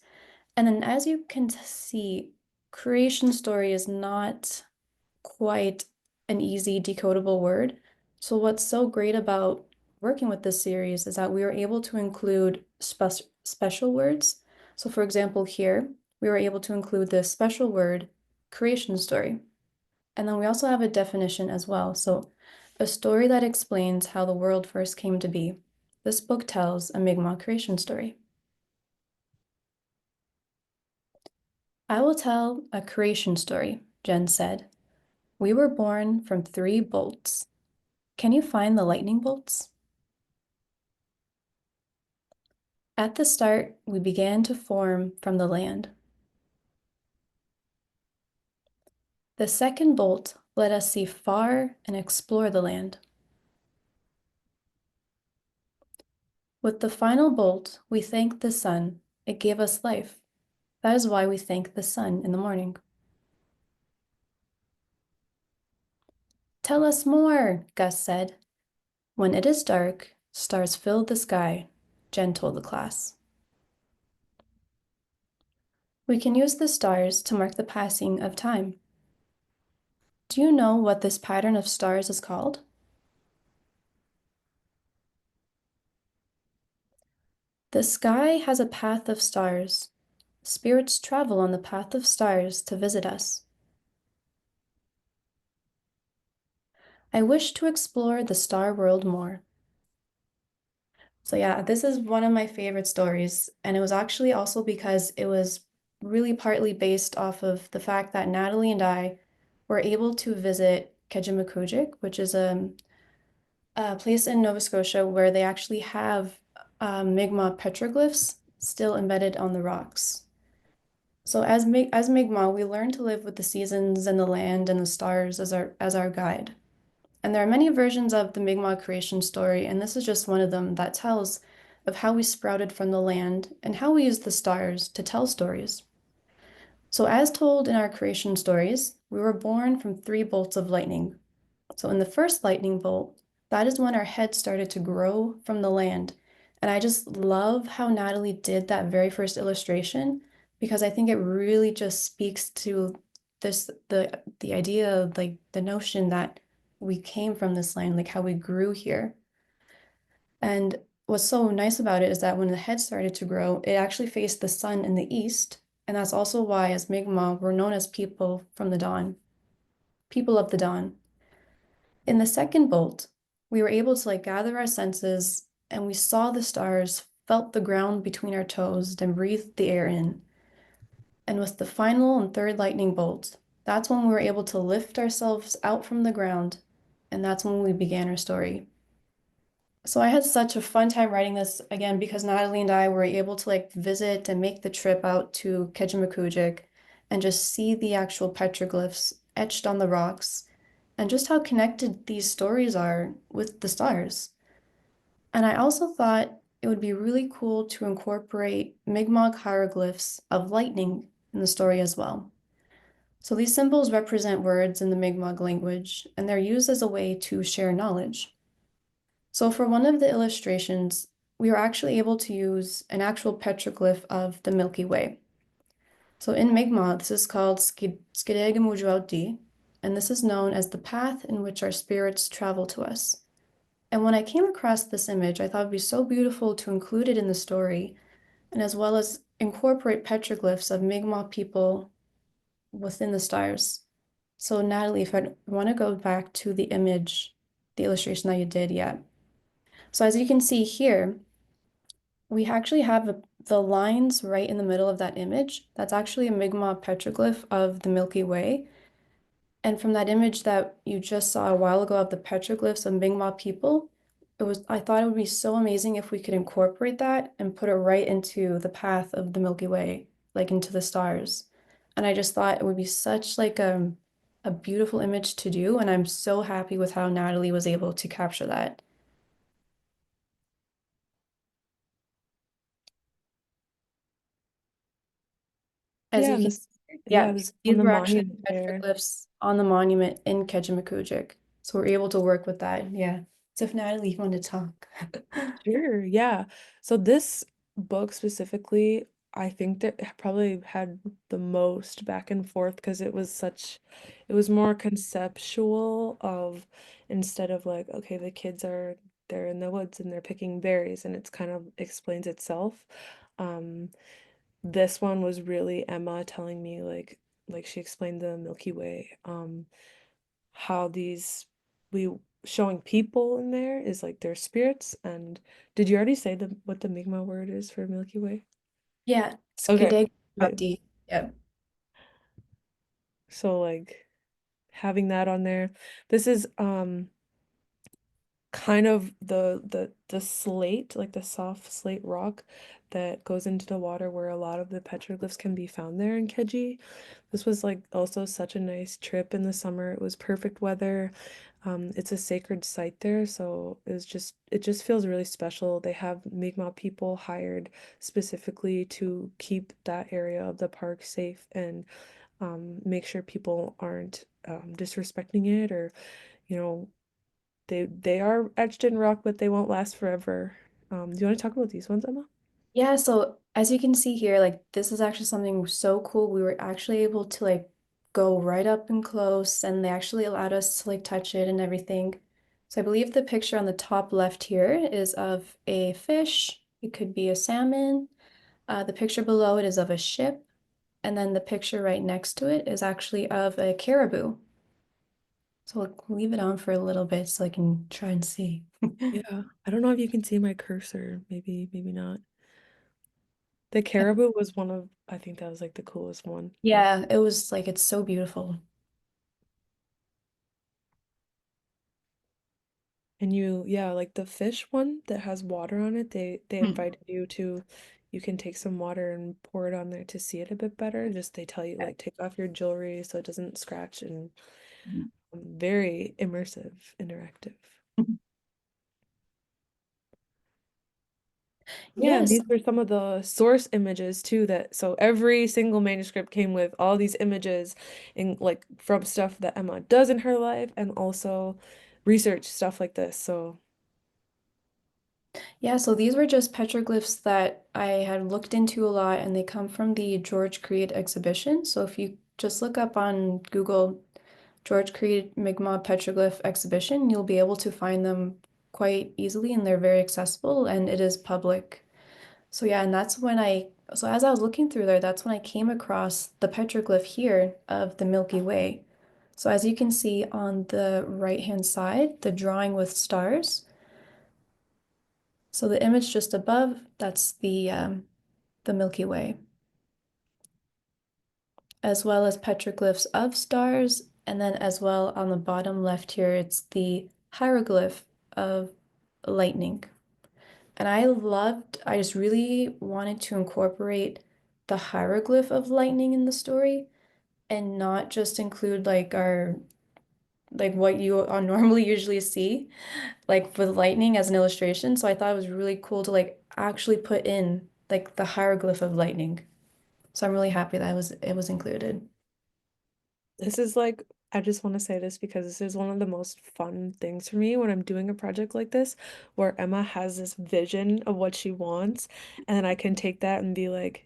And then as you can see, creation story is not quite an easy decodable word. So what's so great about working with this series is that we were able to include special words. So for example, here, we were able to include the special word creation story. And then we also have a definition as well. So a story that explains how the world first came to be. This book tells a Mi'kmaq creation story. I will tell a creation story, Jen said. We were born from 3 bolts. Can you find the lightning bolts? At the start, we began to form from the land. The second bolt let us see far and explore the land. With the final bolt, we thank the sun. It gave us life. That is why we thank the sun in the morning. Tell us more, Gus said. When it is dark, stars fill the sky, Jen told the class. We can use the stars to mark the passing of time. Do you know what this pattern of stars is called? The sky has a path of stars. Spirits travel on the path of stars to visit us. I wish to explore the star world more. So yeah, this is one of my favorite stories, and it was actually also because it was really partly based off of the fact that Natalie and I were able to visit Kejimkujik, which is a place in Nova Scotia where they actually have Mi'kmaq petroglyphs still embedded on the rocks. So as Mi'kmaq, we learn to live with the seasons and the land and the stars as our guide. And there are many versions of the Mi'kmaq creation story, and this is just one of them that tells of how we sprouted from the land and how we use the stars to tell stories. So as told in our creation stories, we were born from 3 bolts of lightning. So in the first lightning bolt, that is when our head started to grow from the land. And I just love how Natalie did that very first illustration because I think it really just speaks to the idea of like the notion that we came from this land, like how we grew here. And what's so nice about it is that when the head started to grow, it actually faced the sun in the east. And that's also why, as Mi'kmaq, we're known as people from the dawn, people of the dawn. In the second bolt, we were able to like gather our senses and we saw the stars, felt the ground between our toes, and breathed the air in. And with the final and third lightning bolt, that's when we were able to lift ourselves out from the ground, and that's when we began our story. So I had such a fun time writing this again because Natalie and I were able to like visit and make the trip out to Kejimkujik and just see the actual petroglyphs etched on the rocks and just how connected these stories are with the stars. And I also thought it would be really cool to incorporate Mi'kmaq hieroglyphs of lightning in the story as well. So these symbols represent words in the Mi'kmaq language, and they're used as a way to share knowledge. So for one of the illustrations, we were actually able to use an actual petroglyph of the Milky Way. So in Mi'kmaq, this is called Skidegamujuauti, and this is known as the path in which our spirits travel to us. And when I came across this image, I thought it'd be so beautiful to include it in the story, and as well as incorporate petroglyphs of Mi'kmaq people within the stars. So Natalie, if I want to go back to the image, the illustration that you did, yeah. So as you can see here, we actually have the lines right in the middle of that image. That's actually a Mi'kmaq petroglyph of the Milky Way. And from that image that you just saw a while ago of the petroglyphs of Mi'kmaq people, I thought it would be so amazing if we could incorporate that and put it right into the path of the Milky Way, like into the stars. And I just thought it would be such like a beautiful image to do, and I'm so happy with how Natalie was able to capture that. As Yeah, you can this Yeah, this these on the were actually monument there. petroglyphs on the monument in Kejimkujik. So we're able to work with that. Yeah. So if Natalie, you want to talk. Sure, yeah. So this book specifically, I think that probably had the most back and forth because it was more conceptual of instead of like, okay, the kids are they're in the woods and they're picking berries and it's kind of explains itself. Um, this one was really Emma telling me like she explained the Milky Way, how these we showing people in there is like their spirits. And did you already say what the Mi'kmaq word is for Milky Way? Yeah. Okay. Skideg Good. Mati. Yep. So like having that on there. This is kind of the slate, like the soft slate rock that goes into the water where a lot of the petroglyphs can be found there in Keji. This was like also such a nice trip in the summer. It was perfect weather. It's a sacred site there, so it just feels really special. They have Mi'kmaq people hired specifically to keep that area of the park safe and make sure people aren't disrespecting it or you know they are etched in rock, but they won't last forever. Do you want to talk about these ones, Emma? Yeah, so as you can see here, like this is actually something so cool. We were actually able to like go right up and close and they actually allowed us to like touch it and everything. So I believe the picture on the top left here is of a fish. It could be a salmon. The picture below it is of a ship. And then the picture right next to it is actually of a caribou. So we'll leave it on for a little bit so I can try and see. Yeah, I don't know if you can see my cursor. Maybe not. The caribou was one of, I think that was like the coolest one. Yeah, it was like it's so beautiful. And yeah, like the fish one that has water on it, they invited you to, you can take some water and pour it on there to see it a bit better. Just they tell you like take off your jewelry so it doesn't scratch and very immersive, interactive. Yeah, and Yes. these were some of the source images too that so every single manuscript came with all these images in like from stuff that Emma does in her life and also research stuff like this. So Yeah, so these were just petroglyphs that I had looked into a lot, and they come from the George Creed exhibition. So if you just look up on Google George Creed Mi'kmaq petroglyph exhibition, you'll be able to find them quite easily, and they're very accessible, and it is public. So yeah, and so as I was looking through there, that's when I came across the petroglyph here of the Milky Way. So as you can see on the right-hand side, the drawing with stars. So the image just above, that's the Milky Way, as well as petroglyphs of stars, and then as well on the bottom left here, it's the hieroglyph of lightning. And I just really wanted to incorporate the hieroglyph of lightning in the story and not just include like what you normally usually see, like with lightning as an illustration. So I thought it was really cool to like actually put in like the hieroglyph of lightning. So I'm really happy that it was included. this is like I just want to say this because this is one of the most fun things for me when I'm doing a project like this, where Emma has this vision of what she wants, and then I can take that and be like,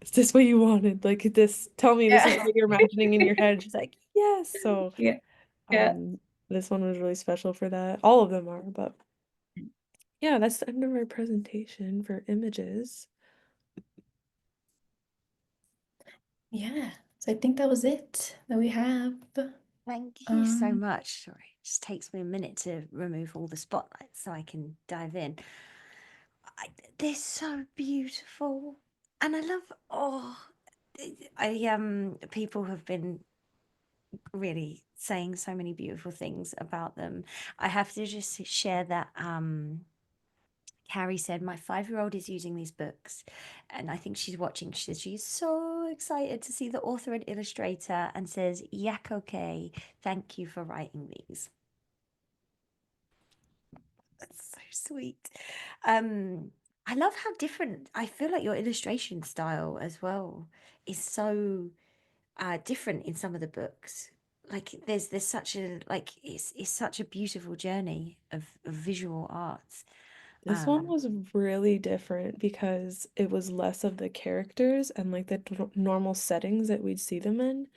is this what you wanted? Like this, tell me this is Yeah. what you're imagining in your head. She's like, yes. So Yeah. Yeah. um this one was really special for that. All of them are, but yeah, that's the end of our presentation for images. Yeah. So I think that was it that we have. Thank you so Um, much. Sorry, it just takes me a minute to remove all the spotlights so I can dive in. They're so beautiful, and I love. People have been really saying so many beautiful things about them. I have to just share that Carrie said my 5-year-old is using these books, and I think she's watching. She says she's so excited to see the author and illustrator, and says, "Yak, okay, thank you for writing these." That's so sweet. I love how different. I feel like your illustration style as well is so different in some of the books. like there's such a like it's such a beautiful journey of visual arts. This one was really different because it was less of the characters and like the normal settings that we'd see them in.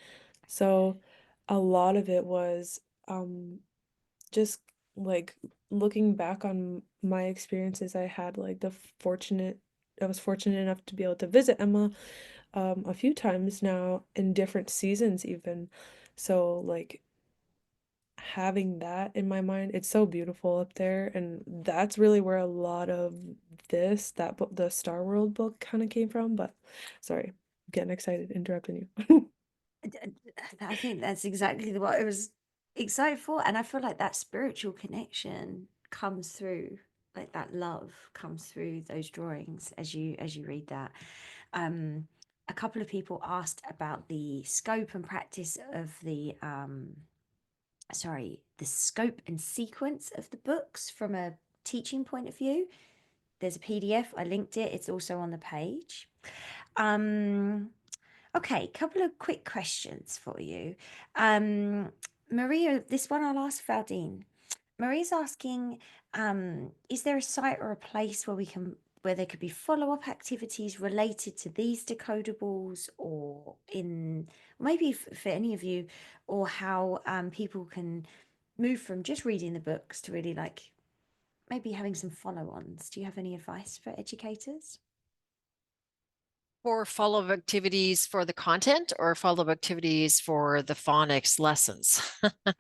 So a lot of it was just like looking back on my experiences. I had like I was fortunate enough to be able to visit Emma a few times now in different seasons even. So like having that in my mind, it's so beautiful up there, and that's really where a lot of that book, the Star World book, kind of came from. But sorry, I'm getting excited interrupting you. I think that's exactly what I was excited for, and I feel like that spiritual connection comes through, like that love comes through those drawings as you read that. A couple of people asked about the scope and practice of the scope and sequence of the books from a teaching point of view. There's a PDF, I linked it, it's also on the page. Okay, couple of quick questions for you. Maria, this one I'll ask Valdine. Maria's asking, is there a site or a place where there could be follow-up activities related to these decodables, or maybe for any of you, or how people can move from just reading the books to really like maybe having some follow-ons? Do you have any advice for educators? For follow-up activities for the content or follow-up activities for the phonics lessons?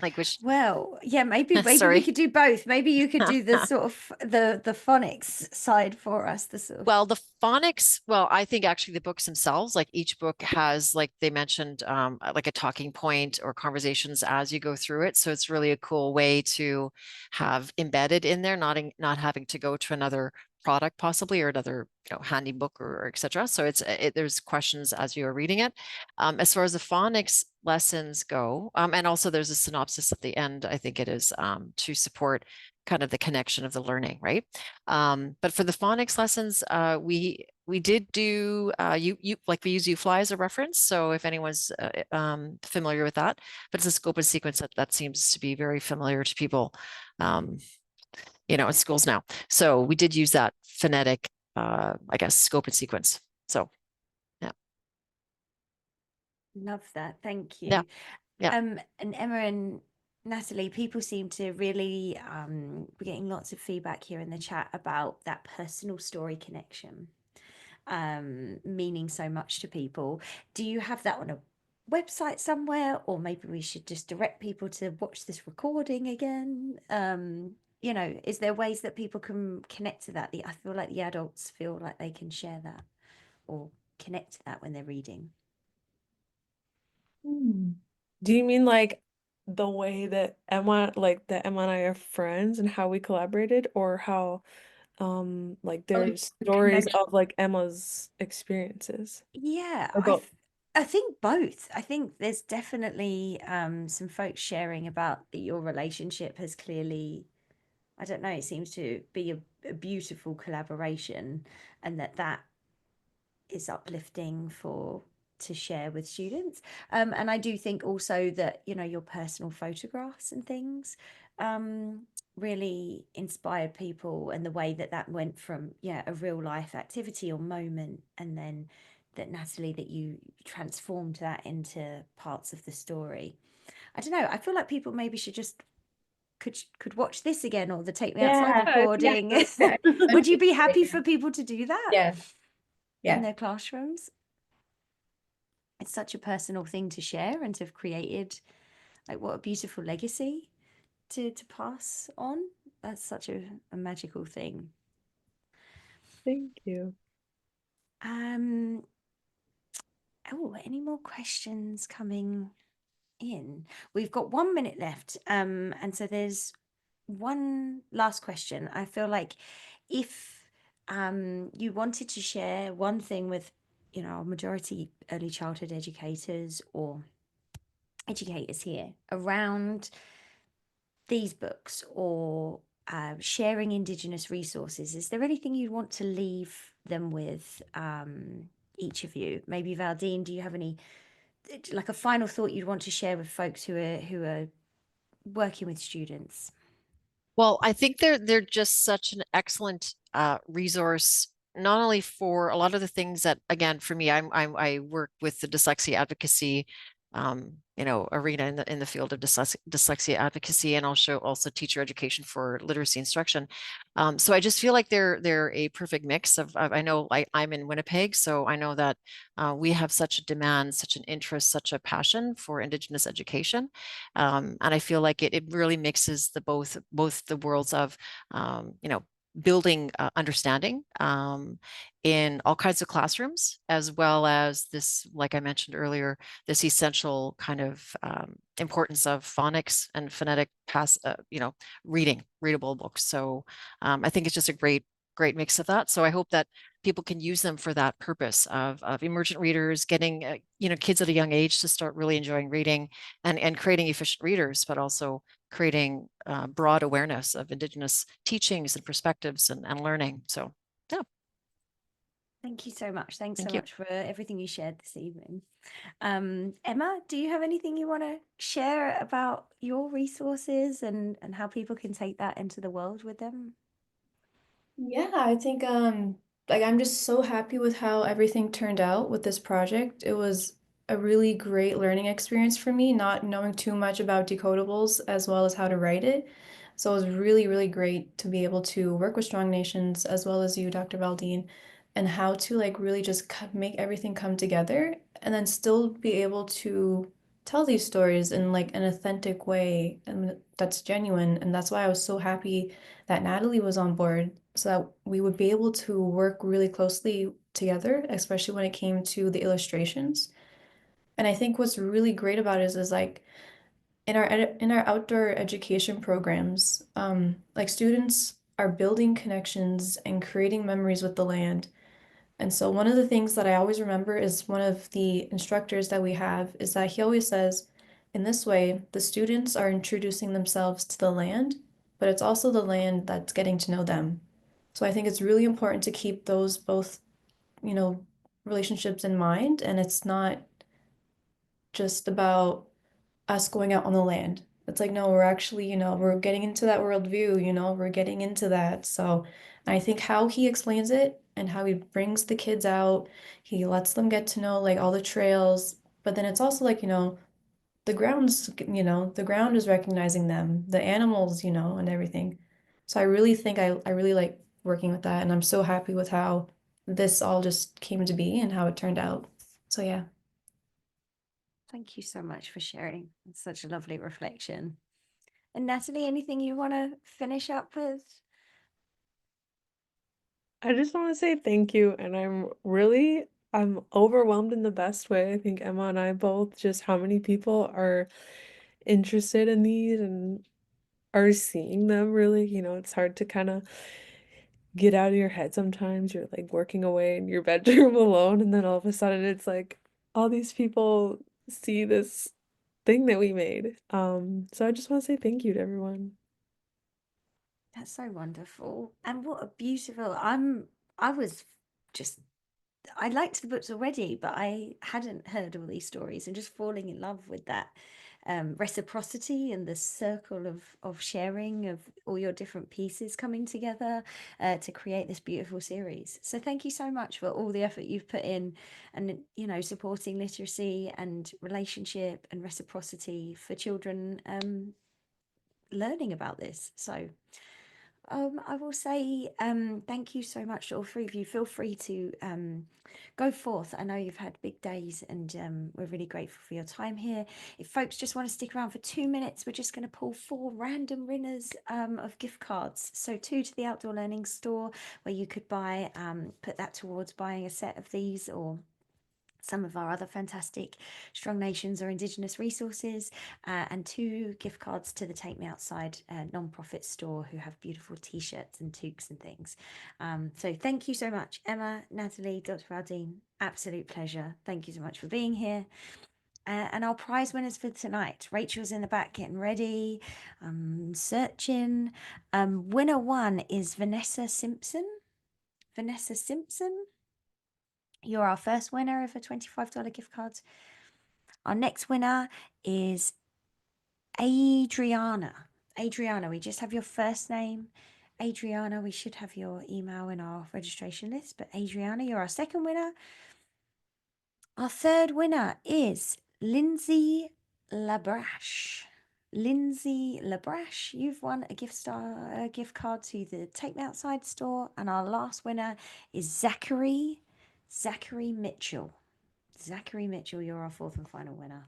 Like which, Well, yeah, maybe we sorry. could do both. Maybe you could do the sort of the phonics side for us. The sort of Well, the phonics, well, I think actually the books themselves, like each book has, like they mentioned, like a talking point or conversations as you go through it. So it's really a cool way to have embedded in there, not having to go to another product possibly, or another handy book, or etc. So there's questions as you are reading it. As far as the phonics lessons go, and also there's a synopsis at the end, I think it is, to support kind of the connection of the learning, right? But for the phonics lessons, we did do you like we use UFly as a reference. So if anyone's familiar with that, but it's a scope and sequence that seems to be very familiar to people, in schools now. So we did use that phonetic, I guess, scope and sequence. So yeah, love that. Thank yeah, you. yeah. And Emma and Natalie, people seem to really we're getting lots of feedback here in the chat about that personal story connection meaning so much to people. Do you have that on a website somewhere, or maybe we should just direct people to watch this recording again? Is there ways that people can connect to that? I feel like the adults feel like they can share that or connect to that when they're reading. Do you mean like the way that Emma and I are friends and how we collaborated, or how like there's stories of like Emma's experiences? Yeah, Or both? I think both. I think there's definitely some folks sharing about your relationship has clearly, I don't know, it seems to be a beautiful collaboration, and that is uplifting to share with students. And I do think also that, your personal photographs and things really inspired people, and the way that went from, a real life activity or moment, and then that Natalie, that you transformed that into parts of the story. I don't know. I feel like people maybe should just could watch this again, or the Take Me Outside recording. Yeah. Would you be happy for people to do that? Yeah. In their classrooms? It's such a personal thing to share, and to have created, like, what a beautiful legacy to pass on. That's such a magical thing. Thank you. Any more questions coming in? We've got 1 minute left, and so there's one last question. I feel like if you wanted to share one thing with, majority early childhood educators or educators here around these books, or sharing Indigenous resources, is there anything you'd want to leave them with, each of you? Maybe Valdine, do you have any like a final thought you'd want to share with folks who are working with students? Well, I think they're just such an excellent resource, not only for a lot of the things that, again, for me, I work with the dyslexia advocacy, arena in the field of dyslexia advocacy, and also teacher education for literacy instruction. So I just feel like they're a perfect mix of I know I'm in Winnipeg, so I know that we have such a demand, such an interest, such a passion for Indigenous education. And I feel like it really mixes both the worlds of, building understanding in all kinds of classrooms, as well as this, like I mentioned earlier, this essential kind of importance of phonics and phonetic readable books. So I think it's just a great mix of that. So I hope that people can use them for that purpose of emergent readers, getting kids at a young age to start really enjoying reading, and creating efficient readers, but also creating broad awareness of Indigenous teachings and perspectives and learning. So yeah. Thank you so much. Thanks Thank so you. much for everything you shared this evening. Emma, do you have anything you want to share about your resources and how people can take that into the world with them? Yeah, I think like I'm just so happy with how everything turned out with this project. It was a really great learning experience for me, not knowing too much about decodables as well as how to write it. So it was really, really great to be able to work with Strong Nations as well as you, Dr. Valdine, and how to like really just make everything come together and then still be able to tell these stories in like an authentic way and that's genuine. And that's why I was so happy that Natalie was on board so that we would be able to work really closely together, especially when it came to the illustrations. And I think what's really great about it is like in our outdoor education programs, like students are building connections and creating memories with the land. And so one of the things that I always remember is one of the instructors that we have is that he always says, in this way, the students are introducing themselves to the land, but it's also the land that's getting to know them. So I think it's really important to keep those both, you know, relationships in mind, and it's not just about us going out on the land. It's like, no, we're actually, we're getting into that worldview, we're getting into that. So I think how he explains it and how he brings the kids out, he lets them get to know like all the trails, but then it's also like, the ground is recognizing them, the animals, and everything. So I really think I really like working with that, and I'm so happy with how this all just came to be and how it turned out. So yeah. Thank you so much for sharing. It's such a lovely reflection. And Natalie, anything you want to finish up with? I just want to say thank you, and I'm overwhelmed in the best way. I think Emma and I both, just how many people are interested in these and are seeing them really. It's hard to kind of get out of your head sometimes. You're like working away in your bedroom alone, and then all of a sudden it's like all these people see this thing that we made. So I just want to say thank you to everyone. That's so wonderful. And what a beautiful, I was just, I liked the books already, but I hadn't heard all these stories and just falling in love with that reciprocity and the circle of sharing of all your different pieces coming together to create this beautiful series. So thank you so much for all the effort you've put in and, supporting literacy and relationship and reciprocity for children learning about this. So I will say thank you so much to all three of you. Feel free to go forth. I know you've had big days and we're really grateful for your time here. If folks just want to stick around for 2 minutes, we're just going to pull 4 random winners of gift cards. So 2 to the Outdoor Learning Store where you could buy, put that towards buying a set of these or some of our other fantastic Strong Nations or Indigenous resources, and 2 gift cards to the Take Me Outside non-profit store who have beautiful t-shirts and toques and things. So thank you so much, Emma, Natalie, Dr. Valdine. Absolute pleasure. Thank you so much for being here. And our prize winners for tonight. Rachel's in the back getting ready, searching. Winner 1 is Vanessa Simpson. Vanessa Simpson. You're our first winner of a $25 gift card. Our next winner is Adriana. Adriana, we just have your first name. Adriana, we should have your email in our registration list, but Adriana, you're our second winner. Our third winner is Lindsay Labrash. Lindsay Labrash, you've won a gift card to the Take Me Outside store. And our last winner is Zachary Mitchell. Zachary Mitchell, you're our fourth and final winner.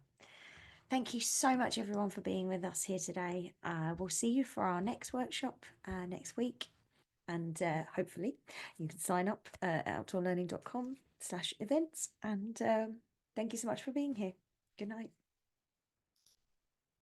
Thank you so much, everyone, for being with us here today. We'll see you for our next workshop next week. And hopefully you can sign up at outdoorlearning.com/events. And thank you so much for being here. Good night.